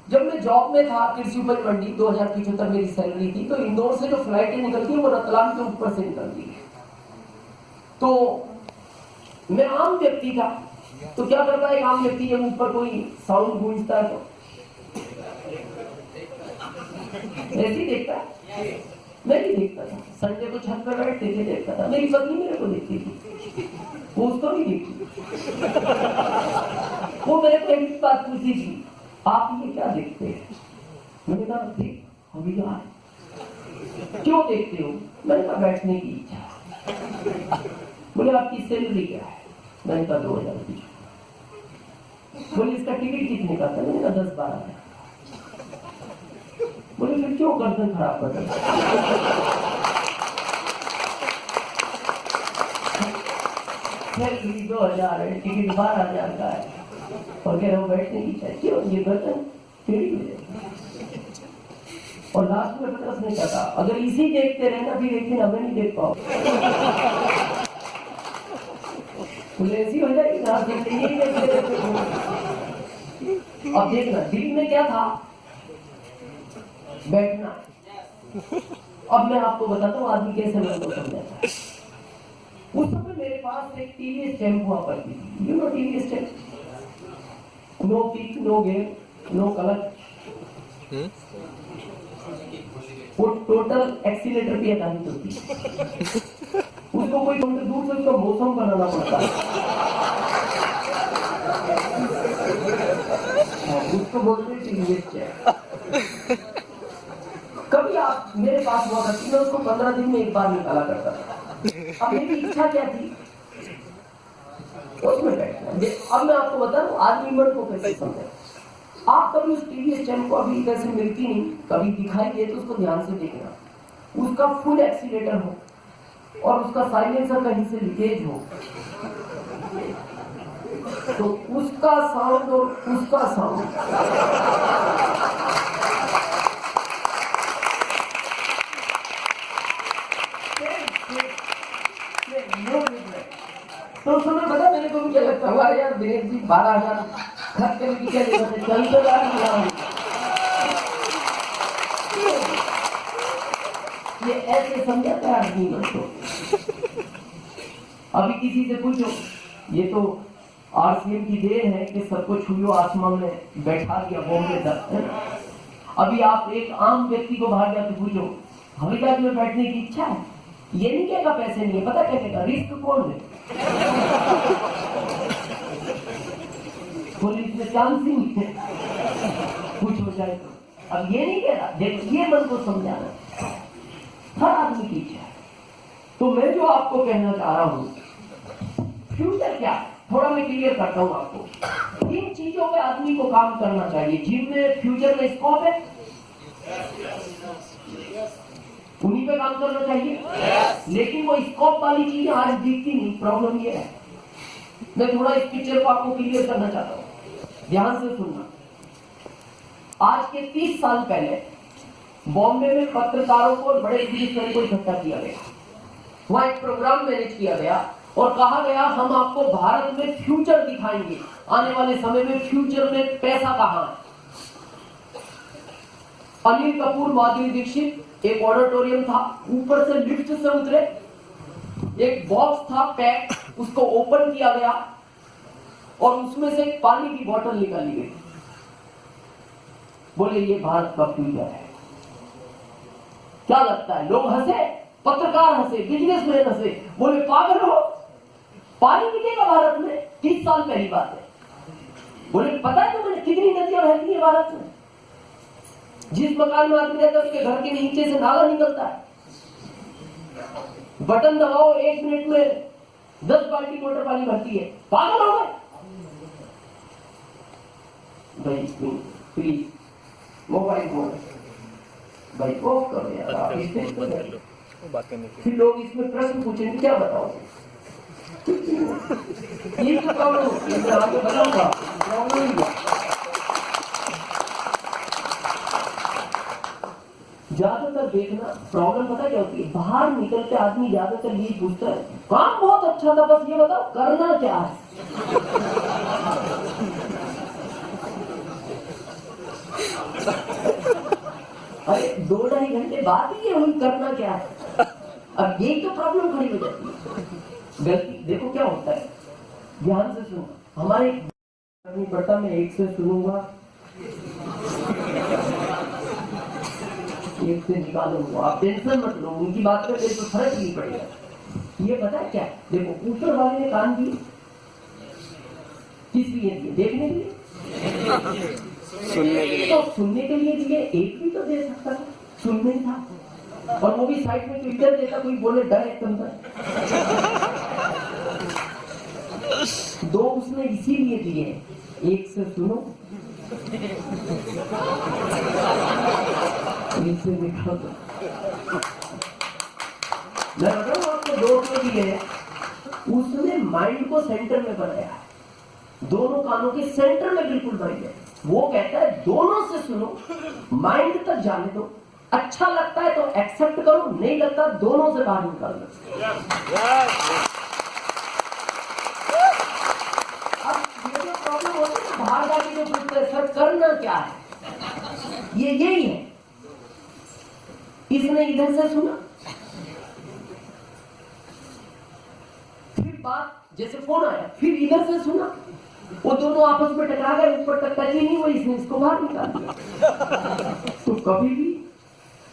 जब मैं जॉब में था कृषि उपज मंडी, 2075 मेरी सैलरी थी, तो इंदौर से जो फ्लाइटें निकलती है वो रतलाम के ऊपर से निकलती है। तो मैं आम व्यक्ति था, तो क्या करता है आम व्यक्ति, जब ऊपर कोई साउंड गूंजता है तो ऐसे ही देखता है। मैं भी देखता था, संडे को छत पर बैठते थे, देखता था। मेरी पत्नी मेरे को देखती थी, वो उसको भी देखती। वो मेरे को एक बात पूछी थी, आप ये क्या देखते हैं? मैंने कहा देख अभी आ। क्यों देखते हो? मैंने कहा बैठने की इच्छा। बोले आपकी सैलरी क्या है? मैंने कहा 2000 की। बोले इसका टिकट कितने का था? मैंने कहा 10-12 हजार। बोले फिर क्यों गर्दन खराब कर रहे? सैलरी 2000 है, टिकट 12,000 का है, और कह रहे हो बैठने की इच्छा। क्यों? ये गर्दन टेढ़ी हो जाएगी। और लास्ट में पता नहीं कहता, अगर इसी देखते रहना फिर एक दिन हमें नहीं देख पाओ। ऐसी हो जाएगी ना, यही देखते रहते। अब देखना दिल में क्या था, बैठना। अब मैं आपको बताता हूँ आदमी कैसे मन को समझाता है। उस समय मेरे पास एक टीवीएस टेम्पो हुआ करती थी, you know TVS tempo, no kick, no gear, no clutch, वो टोटल एक्सीलेटर पे आधारित होती है। उसको कोई दूर से उसका मौसम बनाना पड़ता है, उसको बोलते हैं टीवीएस चेयर। कभी आप मेरे पास हुआ करती, मैं उसको 15 दिन में एक बार निकाला करता था। अब मेरी इच्छा क्या थी, उसमें बैठना। अब मैं आपको बताऊं आदमी मन को कैसे समझे। आप कभी उस टीवीएस चैनल को अभी कैसे मिलती नहीं, कभी दिखाई दे तो उसको ध्यान से देखना। उसका फुल एक्सीलेटर हो और उसका साइलेंसर कहीं से लीकेज हो, तो उसका साउंड और उसका साउंड तो समय पता मेरे को भी क्या लगता हुआ यार, दिनेश जी 12,000 खर्च करने की क्या जरूरत है, चल तो ये ऐसे समझाता है आदमी को। अभी किसी से पूछो, ये तो आरसीएम की देन है कि सबको छुयो आसमान में बैठा दिया बॉम्बे तक। अभी आप एक आम व्यक्ति को बाहर जाकर पूछो हवाई जहाज में बैठने की इच्छा है, ये नहीं कहेगा पैसे नहीं है, पता क्या कहेगा, रिस्क कौन है। पुलिस में चांस ही नहीं है कुछ हो जाए तो। अब ये नहीं कह रहा, देखिए मन को समझाना हर आदमी की इच्छा है। तो मैं जो आपको कहना चाह रहा हूं, फ्यूचर क्या है थोड़ा मैं क्लियर करता हूं आपको। इन चीजों पे आदमी को काम करना चाहिए जिनमें फ्यूचर में स्कोप है, उन्हीं पे काम करना चाहिए। लेकिन वो स्कोप वाली चीज आज दिखती नहीं। प्रॉब्लम ये है, मैं थोड़ा इस पिक्चर को आपको क्लियर करना चाहता हूं, ध्यान से सुनना। आज के 30 साल पहले बॉम्बे में पत्रकारों को बड़े बिजनेसमैन को इकट्ठा किया गया। वहां एक प्रोग्राम मैनेज किया गया और कहा गया हम आपको भारत में फ्यूचर दिखाएंगे, आने वाले समय में फ्यूचर में पैसा कहां है। अनिल कपूर, माधुरी दीक्षित, एक ऑडिटोरियम था, ऊपर से लिफ्ट से उतरे, एक बॉक्स था पैक, उसको ओपन किया गया और उसमें से एक पानी की बोतल निकाली गई। बोले ये भारत का फ्यूचर है। क्या लगता है, लोग हंसे, पत्रकार हंसे, बिजनेसमैन हंसे, बोले पागल हो, पानी मिलेगा भारत में? 30 साल पहली बात है। बोले पता है तुम्हें कितनी नदियां बहती है भारत में? जिस मकान में आदमी रहता है उसके घर के नीचे से नाला निकलता है, बटन दबाओ 1 मिनट में 10 बाल्टी मोटर पानी भरती है। पागल हो गए भाई? प्लीज मोबाइल फोन भाई ऑफ करो यार, फिर लोग इसमें प्रश्न पूछेंगे क्या बताओगे? ये तो प्रॉब्लम होती है, मैं आपको बताऊंगा प्रॉब्लम ही है। ज्यादातर देखना प्रॉब्लम पता क्या होती है, बाहर निकलते आदमी ज्यादातर ये पूछता है काम बहुत अच्छा था, बस ये बताओ करना क्या है। अरे 2-2.5 घंटे बाद ही ये करना क्या है। अब यही तो प्रॉब्लम खड़ी हो जाती है। गलती देखो क्या होता है, ध्यान से सुनो। हमारे नहीं पड़ता, मैं एक से सुनूंगा, एक से निकालूंगा, आप टेंशन मत लो, उनकी बात करके तो फर्क नहीं पड़ेगा। ये पता है क्या, देखो ऊपर वाले ने कान दिए किस लिए दिए? देखने के लिए, सुनने के लिए। तो सुनने के लिए दिए, एक भी तो दे सकता था, सुनने था, और वो भी साइड में ट्विटर देता, कोई बोले डायरेक्ट अंदर। 2 उसने इसीलिए दिए, एक से सुनो, एक से निकालो। मैं बताऊं आपको 2 क्यों दिए? उसने माइंड को सेंटर में बनाया, दोनों कानों के सेंटर में बिल्कुल बैठ गए। वो कहता है दोनों से सुनो, माइंड तक जाने दो, अच्छा लगता है तो एक्सेप्ट करो, नहीं लगता दोनों से बाहर निकाल दो। अब ये जो प्रॉब्लम होती है, बाहर जाके जो पूछते हैं सर करना क्या है, ये यही है। इसने इधर से सुना, फिर बात जैसे फोन आया, फिर इधर से सुना, वो दोनों आपस में टकरा गए, ऊपर तक टच ही नहीं हुई, इसने इसको बाहर निकाल दिया। तो कभी भी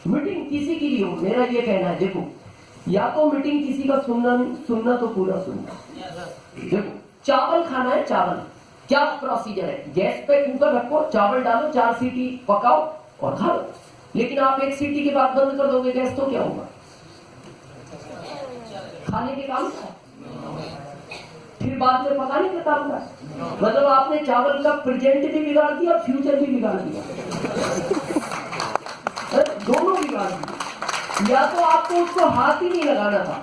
मीटिंग किसी की भी हो, मेरा ये कहना है, देखो या तो मीटिंग किसी का सुनना नहीं, सुनना तो पूरा सुनना। देखो चावल खाना है, चावल क्या प्रोसीजर है, गैस पे कुकर रखो, चावल डालो, 4 सीटी पकाओ और खा लो। लेकिन आप 1 सीटी के बाद बंद कर दोगे गैस तो क्या होगा? खाने के काम का, फिर बाद में पकाने का काम का। मतलब आपने चावल का प्रेजेंट भी बिगाड़ दिया, फ्यूचर भी बिगाड़ दिया, दोनों बिगाड़ दिए। या तो आपको उसको हाथ ही नहीं लगाना था,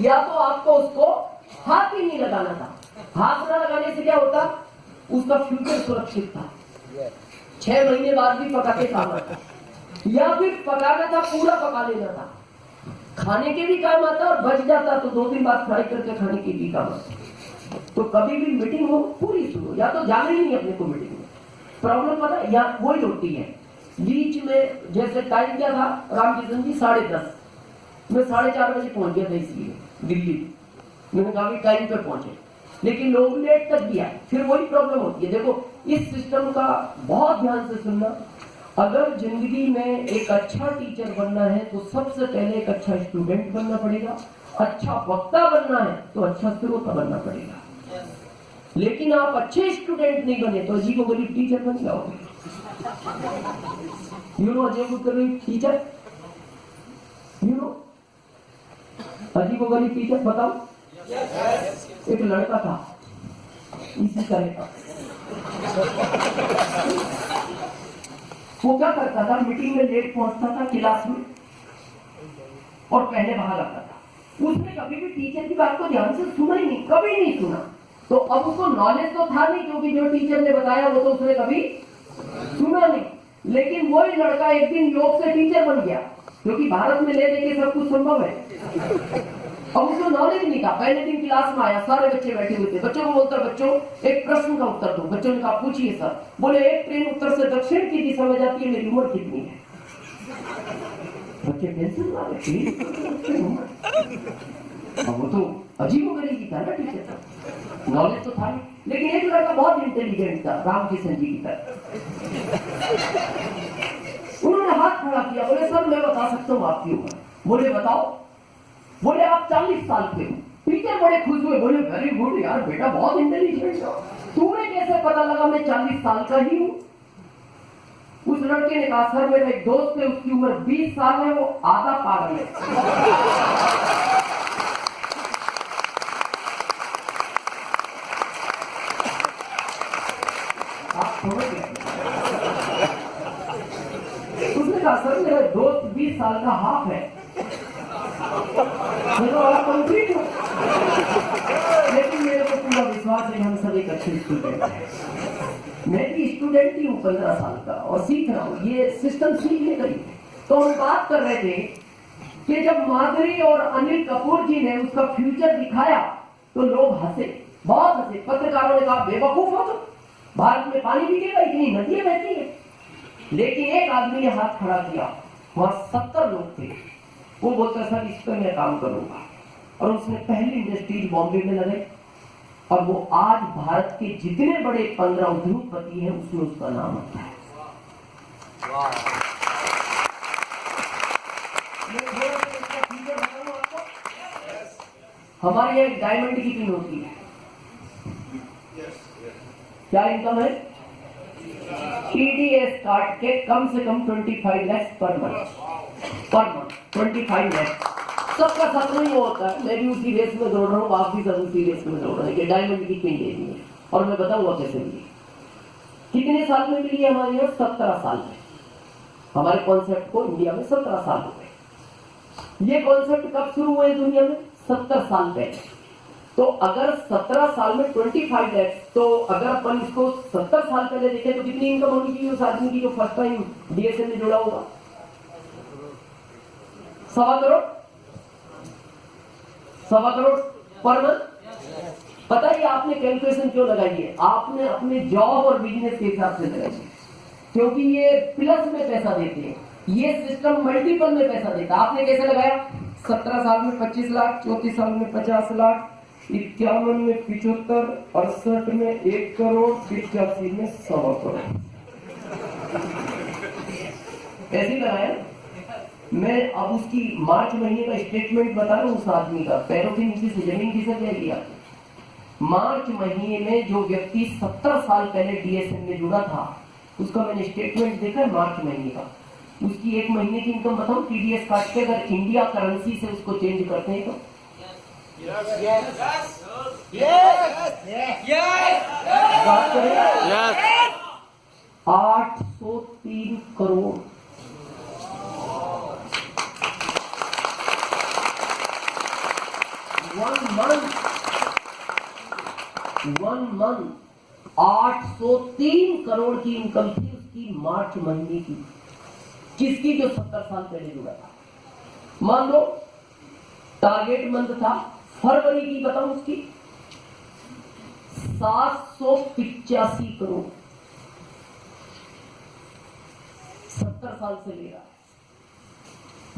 या तो आपको उसको हाथ ही नहीं लगाना था। हाथ न लगाने से क्या होता, उसका फ्यूचर सुरक्षित था, 6 महीने बाद भी पका के खाना था, या फिर पकाना था पूरा पका लेना था, खाने के भी काम आता और बच जाता तो 2 दिन बाद फ्राई करके खाने के भी काम आता। तो कभी भी मीटिंग हो पूरी सुनो, या तो जाने ही नहीं अपने को मीटिंग में। प्रॉब्लम पता है या वही होती है, बीच में जैसे टाइम क्या था रामकिशन जी 10:30, मैं 4:30 बजे पहुंच गया था इसलिए दिल्ली, मैंने कहा टाइम पे पहुंचे, लेकिन लोग लेट तक दिया, फिर वही प्रॉब्लम होती है। देखो इस सिस्टम का बहुत ध्यान से सुनना, अगर जिंदगी में एक अच्छा टीचर बनना है तो सबसे पहले एक अच्छा स्टूडेंट बनना पड़ेगा, अच्छा वक्ता बनना है तो अच्छा श्रोता बनना पड़ेगा। लेकिन आप अच्छे स्टूडेंट नहीं बने तो अजीबोगरीब टीचर बन जाओगे। यू नो अजीबोगरीब टीचर, यू नो अजीबोगरीब टीचर बताओ। एक लड़का था इसी तरह का, वो क्या करता था, मीटिंग में लेट पहुंचता था क्लास में और पहले बाहर आता था। उसने कभी भी टीचर की बात को ध्यान से सुना ही नहीं, कभी नहीं सुना। तो अब उसको नॉलेज तो था नहीं, क्योंकि जो टीचर ने बताया वो तो उसने कभी सुना नहीं। लेकिन वही लड़का एक दिन योग से टीचर बन गया, क्योंकि भारत में ले लेके सब कुछ संभव है। अब उसको नॉलेज नहीं था। पहले दिन क्लास में आया, सारे बच्चे बैठे हुए थे। बच्चों को बोलता, बच्चों एक प्रश्न का उत्तर दो। बच्चों ने कहा पूछिए सर। बोले एक ट्रेन उत्तर से दक्षिण की दिशा में जाती है, मेरी उम्र कितनी है? बच्चे टेंशन में आ गए, वो तो अजीबोगरीब था ना टीचर, नॉलेज तो था नहीं। लेकिन एक लड़का बहुत इंटेलिजेंट था, रामकिशन जी की तरह। उन्होंने हाथ खड़ा किया, बोले सर मैं बता सकता हूँ आपकी उम्र। बोले बताओ। बोले आप 40 साल के हो। टीचर बड़े खुश हुए, बोले वेरी गुड यार, बेटा बहुत इंटेलिजेंट हो। तुम्हें कैसे पता लगा मैं 40 साल का ही हूँ? उस लड़के ने कहा सर मेरा एक दोस्त है, उसकी उम्र 20 साल है, वो आधा पागल है। आप समझ गए? उसने कहा सर मेरा दोस्त 20 साल का हाफ है, लेकिन मेरे को पूरा विश्वास है हम सब एक अच्छे स्टूडेंट हैं। मैं भी स्टूडेंट ही हूँ 15 साल का और सीख रहा हूँ, ये सिस्टम सीखने का ही। तो हम बात कर रहे थे कि जब माधुरी और अनिल कपूर जी ने उसका फ्यूचर दिखाया तो लोग हंसे, बहुत हंसे। पत्रकारों ने कहा बेवकूफ हो तुम, भारत में पानी बिकेगा, इतनी नदियां बहती है। लेकिन एक आदमी ने हाथ खड़ा किया, वहां 70 लोग थे। वो बोलता सर इस पर मैं काम करूंगा, और उसने पहली इंडस्ट्रीज बॉम्बे में लगाई। और वो आज भारत के जितने बड़े 15 उद्योगपति हैं उसमें उसका नाम आता है। हमारे यहाँ एक डायमंड की पिन होती है, क्या इनकम है? टीडीएस काट के कम से कम 25 लाख पर मंथ, 25 लाख। सबका सपना ही होता है, मैं भी उसी रेस में दौड़ रहा हूँ, आप भी सब उसी रेस में दौड़ रहे हैं कि डायमंड की पिन लेनी है। और मैं बताऊंगा कैसे मिली, कितने साल में मिली है हमारे यहाँ? 17 साल में। हमारे कॉन्सेप्ट को इंडिया में 17 साल हो गए। ये कॉन्सेप्ट कब शुरू हुए दुनिया में? 70 साल पहले। तो अगर 17 साल में 25 लाख, तो अगर अपन इसको 70 साल पहले देखें तो कितनी इनकम होनी चाहिए उस आदमी की जो फर्स्ट टाइम डीएसएन में जुड़ा होगा? 1.25 करोड़, 1.25 करोड़ पर मंथ। पता है आपने कैलकुलेशन क्यों लगाई है? आपने अपने जॉब और बिजनेस के हिसाब से लगाई है, क्योंकि ये प्लस में पैसा देते हैं, ये सिस्टम मल्टीपल में पैसा देता है। आपने कैसे लगाया? 17 साल में 25 लाख, 34 साल में 50 लाख, 51 में 75, 68 में 1 करोड़, 85 में 1.25 करोड़। ऐसे लगाया। मैं अब उसकी मार्च महीने का स्टेटमेंट बता रहा हूँ उस आदमी का, पैरों के नीचे से जमीन खिसक जाएगी आपकी। मार्च महीने में जो व्यक्ति 70 साल पहले डीएसएन में जुड़ा था, उसका मैंने स्टेटमेंट देखा मार्च महीने का। उसकी एक महीने की इनकम बताऊं टीडीएस काट के, अगर इंडिया करेंसी से उसको चेंज करते हैं तो बात करें 803 करोड़। वन मंथ 803 करोड़ की इनकम थी उसकी मार्च महीने की। किसकी? जो 70 साल पहले जुड़ा था। मान लो टारगेट मंथ था फरवरी की, बताऊं उसकी 785 करोड़। 70 साल से ले रहा है,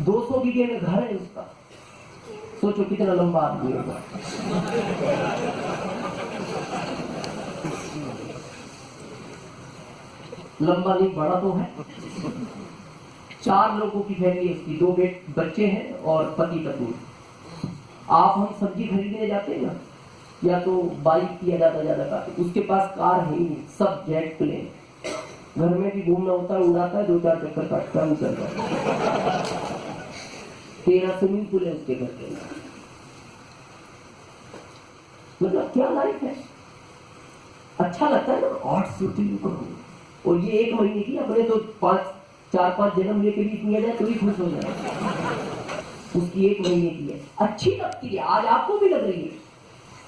200 बीघे में घर है उसका। सोचो कितना लंबा आदमी होगा। लंबा नहीं, बड़ा तो है। 4 लोगों की फैमिली है उसकी, 2 बच्चे हैं और पति पत्नी। आप हम सब्जी खरीदने जाते हैं ना, या तो बाइक या ज्यादा खाते, उसके पास कार है ही नहीं, सब जेट प्लेन। घर में भी घूमना होता है, उड़ाता है, 2-4 चक्कर काटता है, चलता है। 13 स्विमिंग पूल है उसके घर के। मतलब क्या लाइफ है। अच्छा लगता है ना, 800 करोड़, और ये 1 महीने की, अपने तो 4-5 जन्म लेके भी इतनी आ जाए तो ही खुश हो जाए। उसकी 1 महीने की है, अच्छी लगती है। आज आपको भी लग रही है,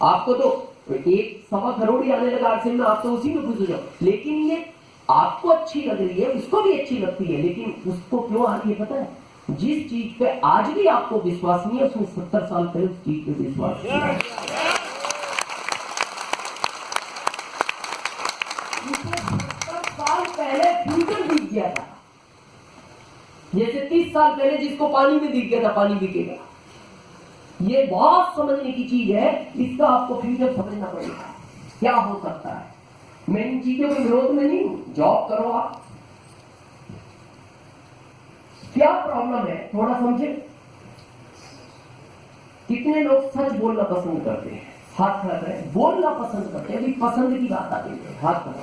आपको तो 1-1.25 करोड़ ही आने लगा आरसीएम में, आप तो उसी में खुश हो जाओ। लेकिन ये आपको अच्छी लग रही है, उसको भी अच्छी लगती है, लेकिन उसको क्यों आ रही है पता है? जिस चीज पे आज भी आपको विश्वास नहीं है, उसने 70 साल पहले उस चीज पे विश्वास किया। 70 साल पहले फ्यूचर दिख गया था, जैसे 30 साल पहले जिसको पानी में दिख गया था पानी बिकेगा। ये बहुत समझने की चीज है, इसका आपको फ्यूचर समझना पड़ेगा, क्या हो सकता है। मैं इन चीजों के विरोध में नहीं हूं, जॉब करो आप। क्या प्रॉब्लम है थोड़ा समझे। कितने लोग सच बोलना पसंद करते हैं, हाथ खड़ा करें। बोलना पसंद करते हैं, अभी पसंद की बात आती है, हाथ खड़ा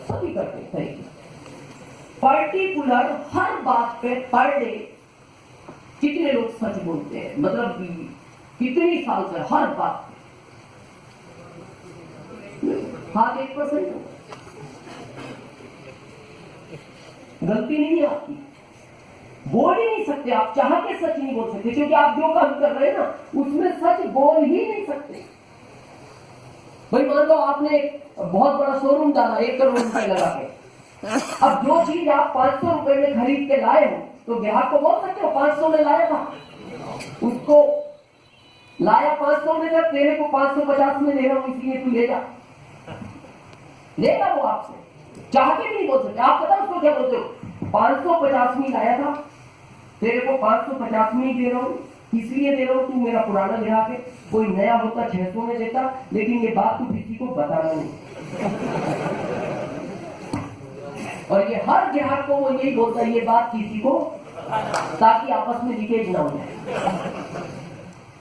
सभी करते हैं। सही पर्टिकुलर हर बात पे पर डे कितने लोग सच बोलते हैं, मतलब कितनी साल से हर बात पे? हाथ 1%। गलती नहीं है आपकी, बोल ही नहीं सकते आप, चाह के सच नहीं बोल सकते, क्योंकि आप जो काम कर रहे हैं ना उसमें सच बोल ही नहीं सकते। भाई मान लो आपने बहुत बड़ा शोरूम डाला 1 करोड़ रुपए लगा के, अब जो चीज आप 500 रुपए में खरीद के लाए हो तो ग्राहक को बोल सकते हो 500 में लाया था, उसको लाया 500 में, जब तेरे को 550 में ले रहा हूं इसलिए तू ले जा, लेगा वो आपसे, चाह के नहीं बोल सकते। आप पता उसको क्या बोलते हो? 550 में लाया था, तेरे को 550 में ही दे रहा हूं, इसलिए दे रहा हूं, तू मेरा पुराना ग्राहक है। कोई नया होता 600 में देता, लेकिन ये बात तू किसी को बताना नहीं। और ये हर ग्राहक को वो यही बोलता है, ये बात किसी को, ताकि आपस में लीकेज ना हो जाए।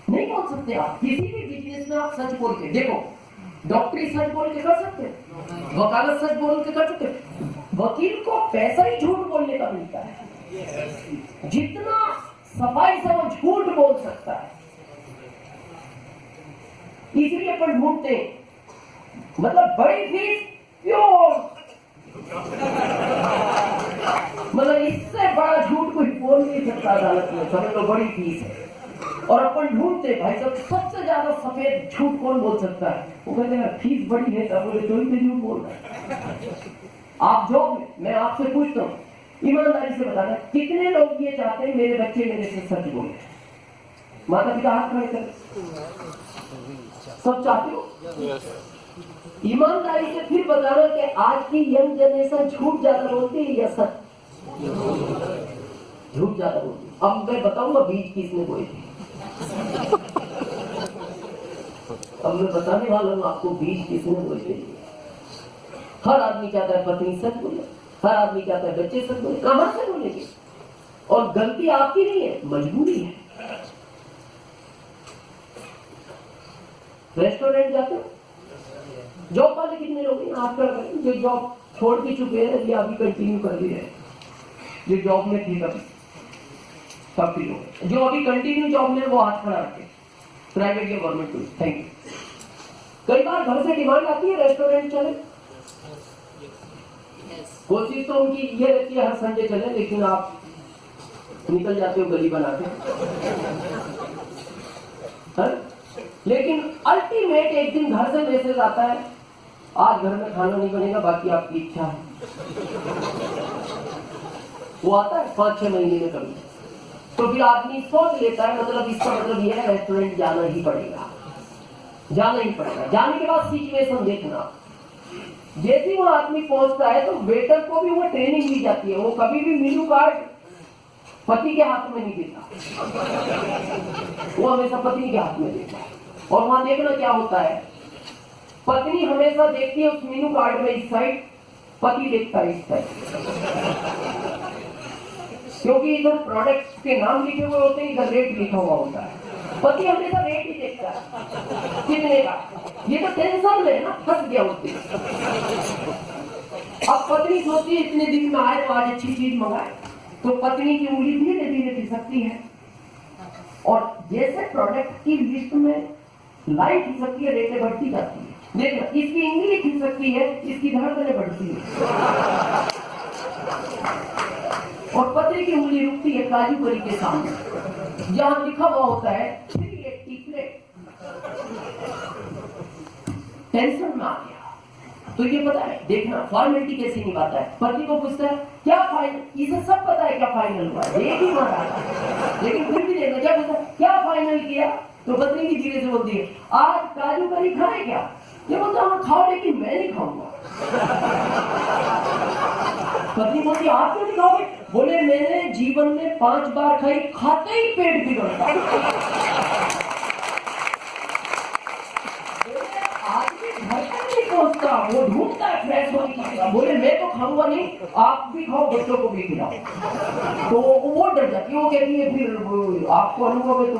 नहीं बोल सकते आप किसी भी बिजनेस में। आप सच बोल के देखो, डॉक्टरी सच बोल के कर सकते हैं, वकालत सच बोल के कर सकते हैं। वकील को पैसा ही झूठ बोलने का मिलता है, जितना सफाई से वो झूठ बोल सकता है। इसलिए अपन ढूंढते, मतलब बड़ी फीस प्योर, मतलब इससे बड़ा झूठ कोई बोल नहीं सकता अदालत में, समझ लो बड़ी फीस है। और अपन ढूंढते भाई साहब सबसे ज्यादा सफेद झूठ कौन बोल सकता है? वो कहते हैं फीस बड़ी है, तब बोले तो ही झूठ बोल रहा है। आप जो, मैं आपसे पूछता हूँ ईमानदारी से बताना, कितने लोग ये चाहते हैं मेरे बच्चे मेरे से सच बोले? माता पिता हाथ खड़े करें, सब चाहते हो? ईमानदारी से फिर बताना कि आज की यंग जनरेशन झूठ ज्यादा बोलती है या सच? झूठ ज्यादा बोलती है। अब मैं बताऊंगा बीज किसने बोए थे। अब मैं बताने वाला हूं आपको बीज किसने बोए थे। हर आदमी चाहता है पत्नी सच बोले, हर आदमी चाहता है बच्चे सच बोले, कहां से बोलेंगे? और गलती आपकी नहीं है, मजबूरी है। रेस्टोरेंट जाते हो, जॉब वाले कितने लोग हैं आपका, जो जॉब छोड़ भी चुके हैं या अभी कंटिन्यू कर भी रहे हैं, जो जॉब में थे कभी, काफी लोग जो अभी कंटिन्यू जॉब में, वो हाथ खड़ा रखे, प्राइवेट या गवर्नमेंट को। Thank you. कई बार घर से डिमांड आती है रेस्टोरेंट चले, कोशिश तो उनकी ये रहती है हर संडे चले, लेकिन आप निकल जाते हो गली बना के। लेकिन अल्टीमेट एक दिन घर से मैसेज आता है, आज घर में खाना नहीं बनेगा, बाकी आपकी इच्छा है। वो आता है 5-6 महीने में कभी। तो फिर आदमी सोच लेता है, मतलब इसका मतलब यह है रेस्टोरेंट जाना ही पड़ेगा, जाना ही पड़ेगा। जाने के बाद सिचुएशन देखना, जैसे ही वो आदमी पहुंचता है तो वेटर को भी वो ट्रेनिंग दी जाती है, वो कभी भी मेनू कार्ड पति के हाथ में नहीं देता, वो हमेशा पत्नी के हाथ में देता है। और वहां देखना क्या होता है, पत्नी हमेशा देखती है उस मेनू कार्ड में इस साइड, पति देखता है इस साइड। क्योंकि इधर प्रोडक्ट के नाम लिखे हुए होते हैं, इधर रेट लिखा हुआ होता है। पति हमेशा रेट ही देखता है कितने का। ये तो टेंशन में ना फंस गया होते। अब पत्नी सोचती है इतने दिन में आए तो आज अच्छी चीज मंगाए, तो पत्नी की उंगली धीरे धीरे खिसकती है और जैसे प्रोडक्ट की लिस्ट में लाइट खिसकती है, रेटें बढ़ती जाती है। देखना, इसकी उंगली खिसकती है, इसकी धड़कनें बढ़ती है और पत्नी की उंगली रुकती है काजू करी के सामने जहां लिखा हुआ होता है 380 प्लेट। टेंशन में आ गया। तो ये पता है, देखना फॉर्मेलिटी कैसे निभाता है। पति को पूछता है क्या फाइनल, इसे सब पता है क्या फाइनल हुआ है, एक ही मारा है, लेकिन फिर भी देखना क्या पूछता है क्या फाइनल किया। तो पत्नी की धीरे से बोलती है आज काजू करी खाए क्या। ये बोलता हाँ खाओ, लेकिन मैं नहीं खाऊंगा। पत्नी बोलती आप क्यों नहीं खाओगे। बोले मैंने जीवन में 5 बार खाई, खाते ही पेट बिगड़ता। आदमी घर तक नहीं पहुंचता, वो ढूंढता है फ्रेश होने की। बोले मैं तो खाऊंगा नहीं, आप भी खाओ, बच्चों को भी खिलाओ। तो वो डर जाती है, वो कहती है फिर आपको अनुभव है तो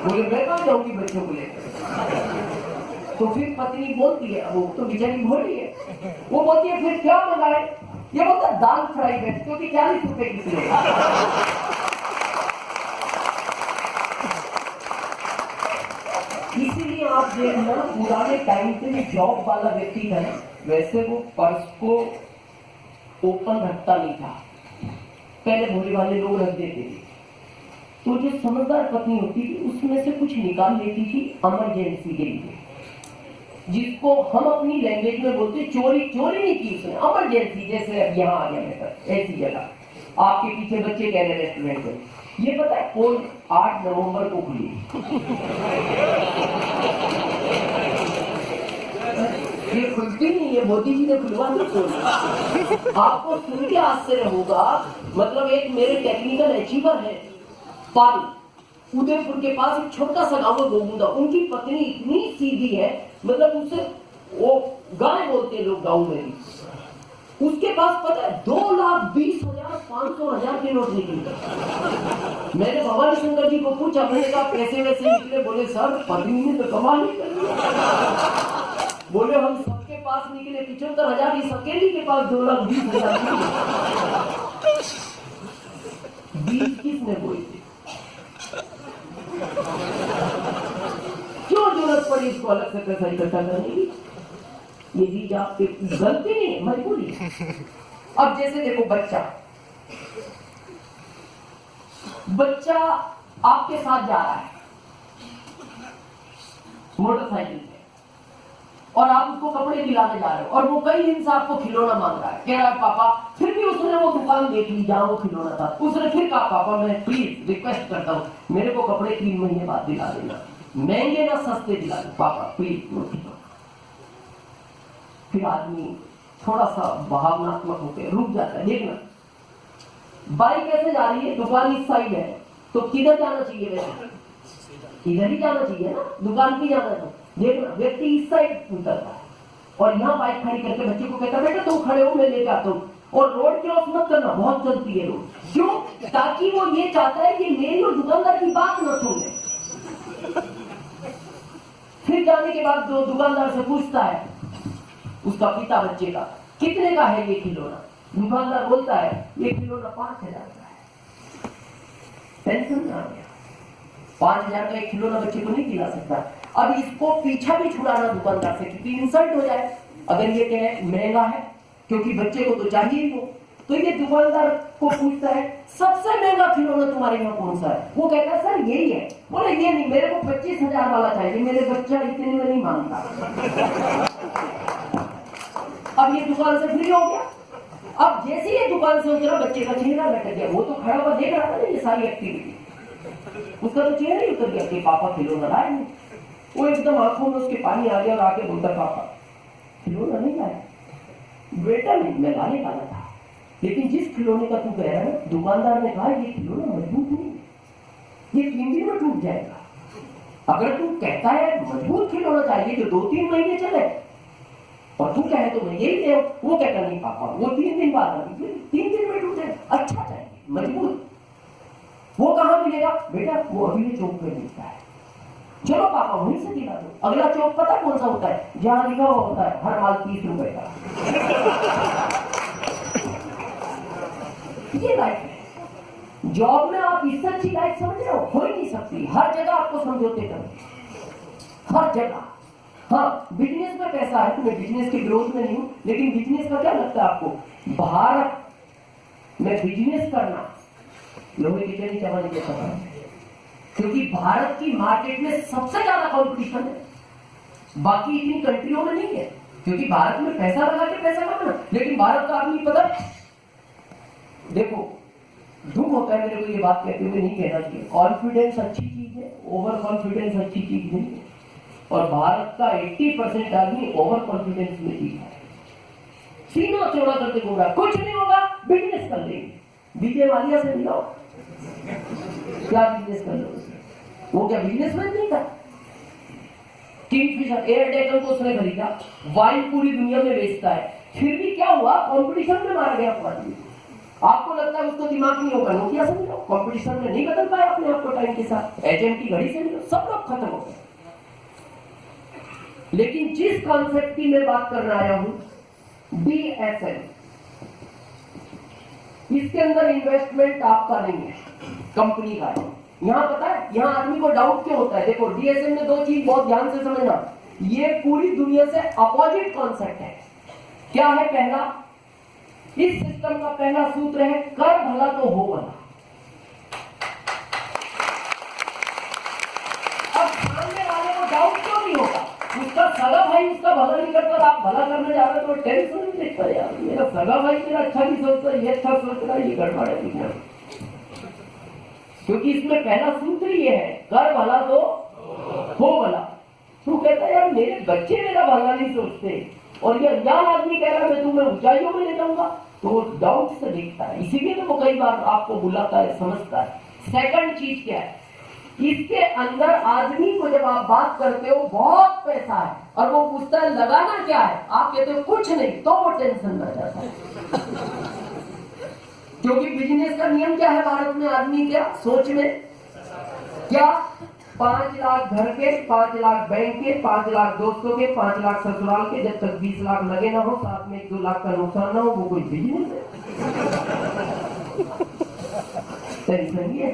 बोले मैं कहाँ जाऊंगी बच्चों को लेकर। तो फिर पत्नी बोलती है, वो तो बेचारी भोली है, वो बोलती है फिर क्या मंगाए। ये बोलता दाल फ्राई बेस्ट, क्योंकि 40 रुपए की प्लेट। इसीलिए आप देखना पुराने टाइम पे भी जॉब वाला व्यक्ति था, वैसे वो पर्स को ओपन रखता नहीं था, पहले भोले वाले लोग रख देते थे। तो जो समझदार पत्नी होती थी उसमें से कुछ निकाल लेती थी इमरजेंसी के लिए, जिसको हम अपनी लैंग्वेज में बोलते चोरी। चोरी नहीं की उसने, इमरजेंसी। जैसे अब यहाँ आ गया मैं ऐसी जगह, आपके पीछे बच्चे कह रहे रेस्टोरेंट में, ये पता है पोल 8 नवंबर को खुली। ये खुलती नहीं है, मोदी जी ने खुलवा दी पोल। आपको सुन के आश्चर्य होगा, मतलब एक मेरे टेक्निकल अचीवर है पाल, उदयपुर के पास एक छोटा सा गांव है गोमुदा, उनकी पत्नी इतनी सीधी है, मतलब उसे वो गाय बोलते हैं लोग गांव में भी। उसके पास पता है 2,20,000 500,000 के नोट निकले। मैंने भवानी शंकर जी को पूछा, मैंने कहा पैसे वैसे निकले। बोले सर पत्नी ने तो कमाल ही कर लिया। बोले हम सबके पास निकले 75,000, इस अकेली के पास 2,20,000 बीज किसने बोई थी, क्यों जरूरत पड़ी इसको अलग से पैसा इकट्ठा करने की। ये बीज आपकी गलती नहीं है, मजबूरी। अब जैसे देखो बच्चा आपके साथ जा रहा है मोटरसाइकिल पे और आप उसको कपड़े दिलाने जा रहे हो और वो कई दिन से आपको खिलौना मांग रहा है, कह रहा है पापा। फिर भी उसने वो दुकान देख ली जहां वो खिलौना था, उसने फिर कहा पापा मैं प्लीज रिक्वेस्ट करता हूँ मेरे को कपड़े 3 महीने बाद दिला देना, महंगे ना सस्ते दिला दो पापा प्लीज। फिर आदमी थोड़ा सा भावनात्मक होकर रुक जाता है। देखना बाइक कैसे जा रही है, दुकान इस साइड है, तो किधर जाना चाहिए, वैसे इधर ही जाना चाहिए ना, दुकान की जाना है। देखना व्यक्ति इस साइड उतरता है और यहाँ बाइक खड़ी करके बच्चे को कहता है बेटा तुम खड़े हो मैं लेके आता हूँ, और रोड क्रॉस मत करना, बहुत चलती है रोड। क्यों? ताकि वो ये चाहता है कि मेरी और दुकानदार की बात न सुने। फिर जाने के बाद जो दुकानदार से पूछता है उसका पिता बच्चे का, कितने का है ये खिलौना। दुकानदार बोलता है ये खिलौना 5,000 का है। टेंशन आ गया, 5,000 का एक खिलौना बच्चे को नहीं खिला सकता। अब इसको पीछा भी छुड़ाना दुकानदार से, क्योंकि इंसल्ट हो जाए अगर ये कहे महंगा है, क्योंकि बच्चे को तो चाहिए ही वो। तो ये दुकानदार को पूछता है सबसे महंगा खिलौना तुम्हारे यहाँ कौन सा है। वो कहता है सर यही है। बोले ये नहीं, मेरे को 25,000 वाला चाहिए, मेरे बच्चा इतने में नहीं मांगता। अब ये दुकान से फ्री हो गया। अब जैसे ये दुकान से उतरा बच्चे का चेहरा लटक गया, वो तो खड़ा हुआ देख रहा था ना ये सारी एक्टिविटी, उसका तो चेहरा ही उतर गया कि पापा खिलौना लाए नहीं। वो एकदम आंखों में उसके पानी आ गया और आके बोलता पापा खिलौना नहीं लाया। बेटा नहीं, मैं लाने वाला था, लेकिन जिस खिलौने का तू कह रहा है दुकानदार ने कहा ये खिलौना मजबूत नहीं, ये 3 दिन में टूट जाएगा। अगर तू कहता है मजबूत खिलौना चाहिए तो 2-3 महीने चले, और तू कहे तो मैं यही ले आऊं। वो कहता नहीं पापा वो 3 दिन बाद आएगी, 3 दिन में टूटे अच्छा चाहिए मजबूत। वो कहाँ मिलेगा बेटा, वो अगले चौक पे मिलता है। चलो पापा वहीं से दिला दो। अगला चौक पता कौन सा होता है, जहां लिखा हुआ होता है हर माल 30 रुपए का। ये लाइफ है। जॉब में आप इससे अच्छी लाइफ समझ रहे हो ही नहीं सकती। हर जगह आपको समझौते करते, हर जगह। हाँ बिजनेस में पैसा है, मैं बिजनेस के ग्रोथ में नहीं हूं, लेकिन बिजनेस का क्या लगता है आपको, भारत में बिजनेस करना लोहे की चैनी चबाने के समान है। क्योंकि भारत की मार्केट में सबसे ज्यादा कंपटीशन है, बाकी इतनी कंट्रियों में नहीं है। क्योंकि भारत में पैसा लगा के पैसा कमाना, लेकिन भारत का आदमी पता है, देखो दुख होता है मेरे को ये बात कहते हुए, नहीं कहना चाहिए। कॉन्फिडेंस अच्छी चीज है, ओवर कॉन्फिडेंस अच्छी चीज नहीं है। और भारत का 80% आदमी ओवर कॉन्फिडेंस में जीता है, सीना चौड़ा करके बोल रहा कुछ नहीं होगा, बिजनेस कर लेंगे। विजय माल्या से मिलाओ, क्या बिजनेस कर लो, वो क्या बिजनेसमैन नहीं था। किंगफिशर एयरटेल को उसने खरीदा, वाइन पूरी दुनिया में बेचता है, फिर भी क्या हुआ, कंपटीशन में मारा गया आदमी। आपको लगता है उसको दिमाग नहीं होगा, नोकिया से मिलो, कंपटीशन में नहीं बदल पाया अपने आप को टाइम के साथ। एचएम की घड़ी से मिलो, सब लोग खत्म हो गए। लेकिन जिस कॉन्सेप्ट की मैं बात करना आया हूं, DSM, इसके अंदर इन्वेस्टमेंट आपका नहीं है, कंपनी का है। यहां पता है, यहां आदमी को डाउट क्यों होता है। देखो DSM में 2 चीज बहुत ध्यान से समझना, ये पूरी दुनिया से अपोजिट कॉन्सेप्ट है। क्या है पहला, इस सिस्टम का पहला सूत्र है कर भला तो हो भला। अब सामने वाले को डाउट क्यों नहीं होगा, उसका सगा भाई उसका भला नहीं करता, आप भला करने जा रहे हो तो टेंशन नहीं देखता यार, मेरा सगा भाई मेरा अच्छा नहीं सोचता, ये अच्छा सोच रहा है, ये गड़बड़ है दुनिया में। क्योंकि इसमें पहला सूत्र ये है कर भला तो हो भला। तू कहता है यार मेरे बच्चे मेरा भला नहीं सोचते, और ये अनजान आदमी कह रहा है मैं तुम्हें ऊंचाइयों में ले जाऊंगा, तो वो डाउट से देखता है, इसीलिए तो वो कई बार आपको बुलाता है, समझता है। सेकंड चीज क्या है, इसके अंदर आदमी को जब आप बात करते हो बहुत पैसा है और वो पूछता है लगाना क्या है, आप कहते हो कुछ नहीं, तो वो टेंशन में जाता है। क्योंकि बिजनेस का नियम क्या है भारत में, आदमी क्या सोच में क्या, 5 लाख घर के, 5 लाख बैंक के, 5 लाख दोस्तों के, 5 लाख ससुराल के, जब तक 20 लाख लगे ना हो, साथ में 1-2 लाख का नुकसान ना हो, वो कोई बिजनेस है। टेंशन है,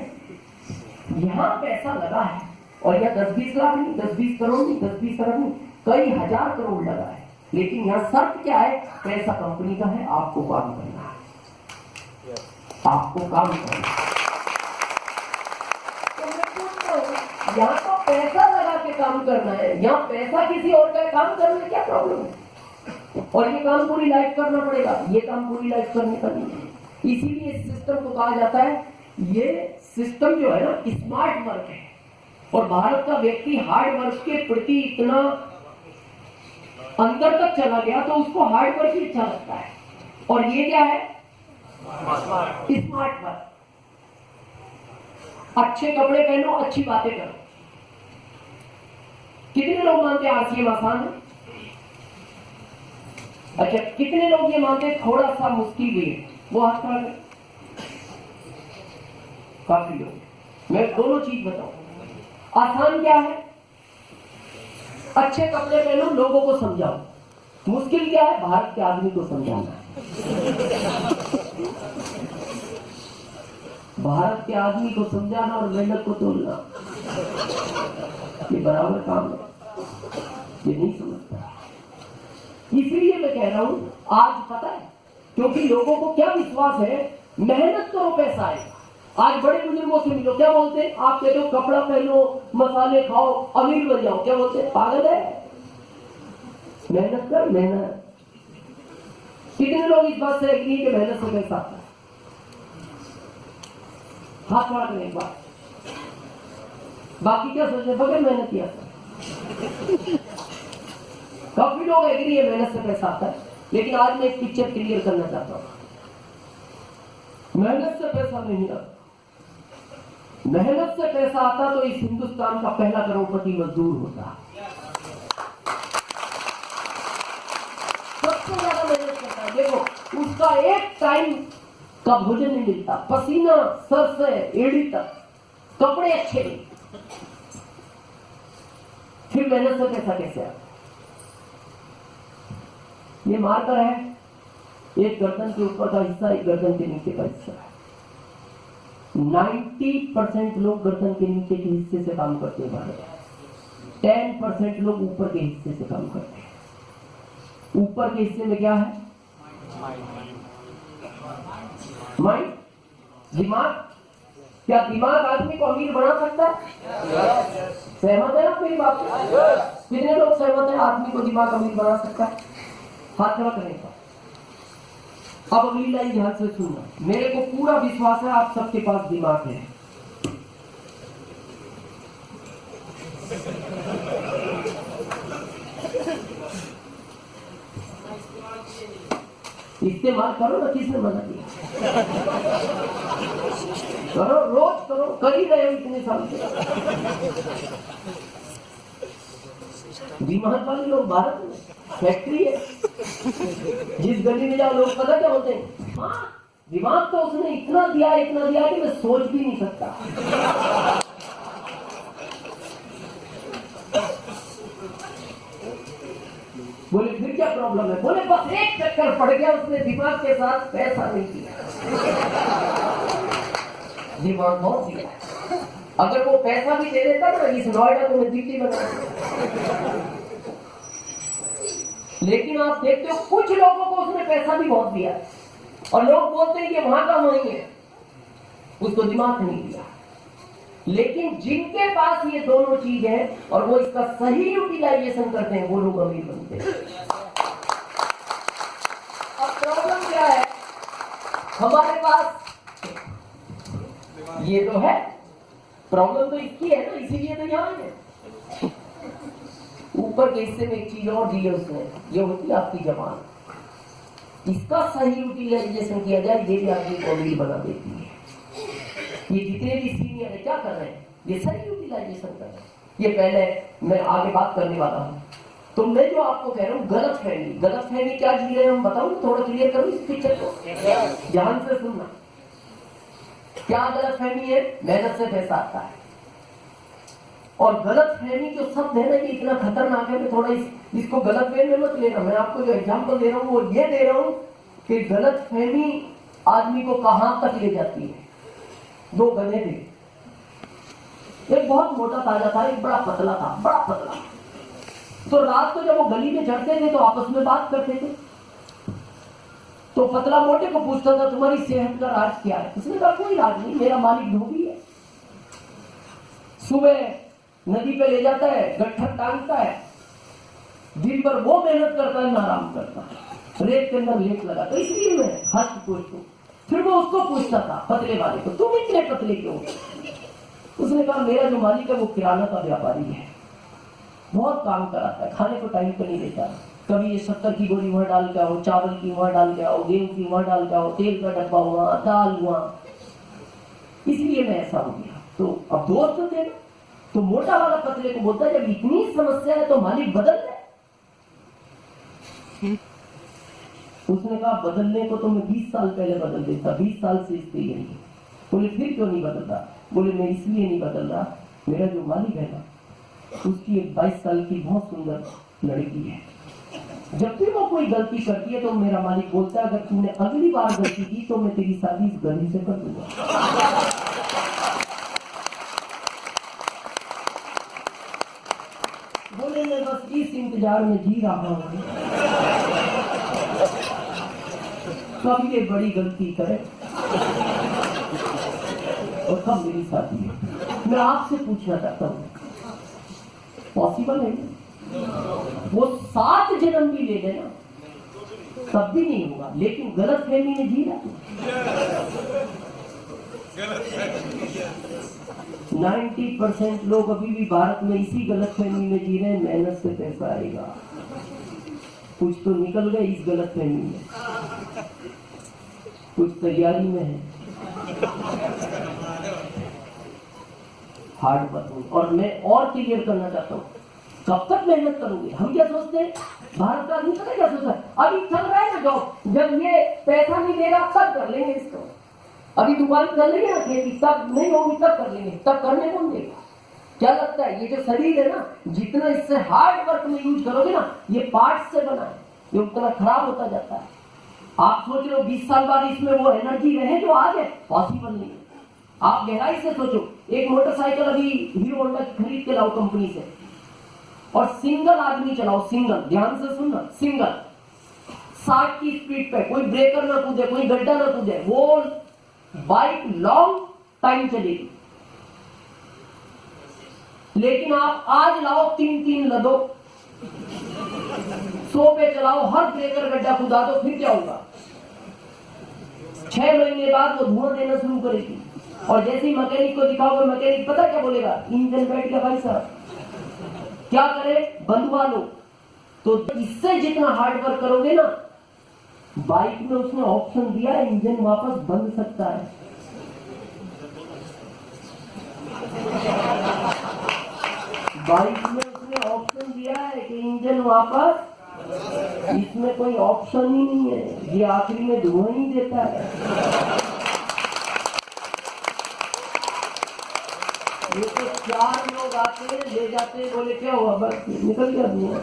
यहाँ पैसा लगा है, और यह 10-20 लाख नहीं, 10-20 करोड़ नहीं, 10-20 अरब नहीं, कई हजार करोड़ लगा है। लेकिन यहाँ शर्त क्या है, पैसा कंपनी का है, आपको काम करना है, आपको काम करना है। तो मैं पूछता हूँ, यहाँ तो पैसा लगा के काम करना है, यहाँ पैसा किसी और का काम करने में क्या प्रॉब्लम है। और ये काम पूरी लाइफ करना पड़ेगा, ये काम पूरी लाइफ करने का नहीं है। इसीलिए इस सिस्टम को कहा जाता है, ये सिस्टम जो है ना स्मार्ट वर्क है। और भारत का व्यक्ति हार्ड वर्क के प्रति इतना अंदर तक चला गया तो उसको हार्ड वर्क ही अच्छा लगता है। और ये क्या है, स्मार्ट वर्क। अच्छे कपड़े पहनो, अच्छी बातें करो। कितने लोग मानते हैं RCM आसान है? अच्छा, कितने लोग ये मानते हैं थोड़ा सा मुश्किल भी है? वो हाथ खड़ा करें। काफी लोग। मैं दोनों चीज बताऊं, आसान क्या है, अच्छे कपड़े पहनो, लोगों को समझाओ। मुश्किल क्या है, भारत के आदमी को समझाना। भारत के आदमी को समझाना और मेहनत को तोड़ना, ये बराबर काम है, ये नहीं समझता। इसलिए मैं कह रहा हूं, आज पता है, क्योंकि लोगों को क्या विश्वास है, मेहनत करो पैसा आएगा। आज बड़े बुजुर्गों से मिलो, क्या बोलते हैं, आप कहते हो कपड़ा पहनो, मसाले खाओ, अमीर बन जाओ, क्या बोलते हैं, पागल है, मेहनत कर, मेहनत। कितने लोग इस बात से एग्री कि मेहनत से पैसा आता है? हाथ खड़ा करें एक बार। बाकी क्या सोचते, बगैर मेहनत किया। काफी लोग एग्री है मेहनत से पैसा आता है, लेकिन आज मैं एक पिक्चर क्लियर करना चाहता हूं। मेहनत से पैसा नहीं आता। मेहनत से पैसा आता तो इस हिंदुस्तान का पहला करोड़पति मजदूर होता। देखो उसका एक टाइम का भोजन नहीं मिलता, पसीना सर से एड़ी तक, कपड़े अच्छे नहीं, फिर मेहनत से पैसा कैसे आता? ये मार्कर है, एक गर्दन के ऊपर का हिस्सा, एक गर्दन के नीचे का हिस्सा है। 90% लोग गर्दन के नीचे के हिस्से से काम करते हैं, 10% लोग ऊपर के हिस्से से काम करते हैं। ऊपर के हिस्से में क्या है? माइंड, दिमाग। क्या दिमाग आदमी को अमीर बना सकता है? सहमत है ना मेरी बात से? कितने लोग सहमत है आदमी को दिमाग अमीर बना सकता है? हाथ खड़ा करने का। अब अगली लाइन ध्यान से सुनना, मेरे को पूरा विश्वास है आप सबके पास दिमाग है। इस्तेमाल करो ना, किसने मना किया? करो, रोज करो, कर ही रहे हो इतने साल से। दिमाग वाले लोग भारत में फैक्ट्री है, जिस गली में जाओ लोग पता क्या बोलते हैं? हाँ, दिमाग तो उसने इतना दिया कि मैं सोच भी नहीं सकता। बोले फिर क्या प्रॉब्लम है? बोले बस एक चक्कर पड़ गया उसने दिमाग के साथ, पैसा नहीं दिया। दिमाग बहुत दिया, अगर वो पैसा भी दे देता ना, इस नोएडा को मैं दिल्ली बना देता। लेकिन आप देखते हो कुछ लोगों को उसने पैसा भी बहुत दिया और लोग बोलते हैं कि वहां का वही है, उसको दिमाग नहीं दिया। लेकिन जिनके पास ये दोनों चीज है और वो इसका सही यूटिलाइजेशन करते हैं, वो लोग अमीर बनते हैं। अब प्रॉब्लम क्या है? हमारे पास ये तो है, प्रॉब्लम तो इसकी है ना, इसीलिए तो यहाँ है। ऊपर के हिस्से में एक चीज और दी है उसने, ये होती है आपकी जबान। इसका सही यूटिलाइजेशन किया जाए, ये भी आपकी अमीर बना देती है। ये जितने भी सीनियर है क्या कर रहे हैं? ये सही यूटिलाइजेशन कर रहे हैं। ये पहले मैं आगे बात करने वाला हूँ। तो मैं जो आपको कह रहा हूँ गलत फहमी क्या जी रहे हैं हम बताऊँ, थोड़ा क्लियर करूँ इस पिक्चर को, ध्यान से सुनना। क्या गलत फहमी है? मेहनत से पैसा आता है। और गलत फहमी जो शब्द है ना, ये इतना खतरनाक है कि थोड़ा इसको गलत वे में मत लेना। मैं आपको जो एग्जाम्पल दे रहा हूँ वो ये दे रहा हूँ कि गलत फहमी आदमी को कहां तक ले जाती है। दो गधे थे, एक बहुत मोटा ताजा था, एक बड़ा पतला था, बड़ा पतला। तो रात को जब वो गली में चढ़ते थे तो आपस में बात करते थे। तो पतला मोटे को पूछता था तुम्हारी सेहत का राज क्या है? उसने कहा कोई राज नहीं, मेरा मालिक धोबी है। सुबह नदी पे ले जाता है, गट्ठर टांगता है, दिन भर वो मेहनत करता है, ना आराम करता है, रेत के अंदर लेट लगा। तो इसलिए मैं हस्त पूछूं। फिर वो उसको पूछता था पतले वाले को, तुम इतने पतले क्यों? उसने कहा मेरा जो मालिक है वो किराना का व्यापारी है, बहुत काम कराता है, खाने को टाइम पे नहीं देता। कभी ये 70 की गोली वहां डाल के आओ, चावल की वहां डाल के आओ, गेहूं की वहां डाल के आओ, तेल का डब्बा हुआ, दाल हुआ, इसलिए मैं ऐसा हो गया। तो अब दोस्त थे, तो मोटा वाला पतले को बोलता है जब इतनी समस्या है तो मालिक बदल दे। उसने कहा बदलने को तो मैं 20 साल पहले बदल देता, 20 साल से इसलिए यही है। बोले फिर क्यों नहीं बदल रहा? बोले मैं इसलिए नहीं बदल रहा, मेरा जो मालिक है ना, उसकी एक 22 साल की बहुत सुंदर लड़की है। जब भी वो कोई गलती करती है तो मेरा मालिक बोलता है अगर तूने अगली बार गलती की तो मैं तेरी शादी इस गली से कर दूंगा। बोले मैं बस इस इंतजार में जी रहा हूं कब ये बड़ी गलती करे और कब मेरी शादी है। मैं आपसे पूछना चाहता हूं, पॉसिबल है? वो 7 जन्म भी ले लेना तब भी नहीं होगा, लेकिन गलत फहमी में जी रहा। 90% लोग अभी भी भारत में इसी गलत फहमी में जी रहे हैं, मेहनत से पैसा आएगा। कुछ तो निकल गए इस गलत फहमी में, कुछ तैयारी में है, हार्ड वर्क। और मैं और क्लियर करना चाहता हूँ, कब तक मेहनत करोगे? हम क्या सोचते हैं भारत का आदमी पता क्या सोचता है, अभी चल रहा है ना जॉब, जब ये पैसा नहीं देगा तब कर लेंगे इसको, अभी दुकान चल रही है ना खेती, तब नहीं होगी तब कर लेंगे, तब करने कौन देगा? क्या लगता है ये जो शरीर है ना, जितना इससे हार्ड वर्क में यूज करोगे ना, ये पार्ट से बना है, ये उतना खराब होता जाता है। आप सोच रहे हो 20 साल बाद इसमें वो एनर्जी रहे जो आज है, पॉसिबल नहीं। आप गहराई से सोचो, एक मोटरसाइकिल अभी हीरो होंडा की खरीद के लाओ कंपनी से, और सिंगल आदमी चलाओ, सिंगल, ध्यान से सुनना, सिंगल 60 की स्पीड पे, कोई ब्रेकर ना कूदे, कोई गड्ढा ना कूदे, वो बाइक लॉन्ग टाइम चलेगी। लेकिन आप आज लाओ 3-3 लदो, 100 पे चलाओ, हर ब्रेकर गड्ढा कूदा दो, फिर क्या होगा? 6 महीने बाद वो धुआं देना शुरू करेगी। और जैसे ही मैकेनिक को दिखाओगे, मैकेनिक पता क्या बोलेगा? इंजन बैठ गया भाई साहब, क्या करे? बंधवा लो। तो इससे जितना हार्ड वर्क करोगे ना, बाइक में उसने ऑप्शन दिया है इंजन वापस बन सकता है। बाइक में उसने ऑप्शन दिया है कि इंजन वापस, इसमें कोई ऑप्शन ही नहीं है, ये आखिरी में धुआं ही देता है। ये तो 4 लोग आते हैं, ले जाते हैं, बोले क्या हुआ, बस निकल गया धुआं।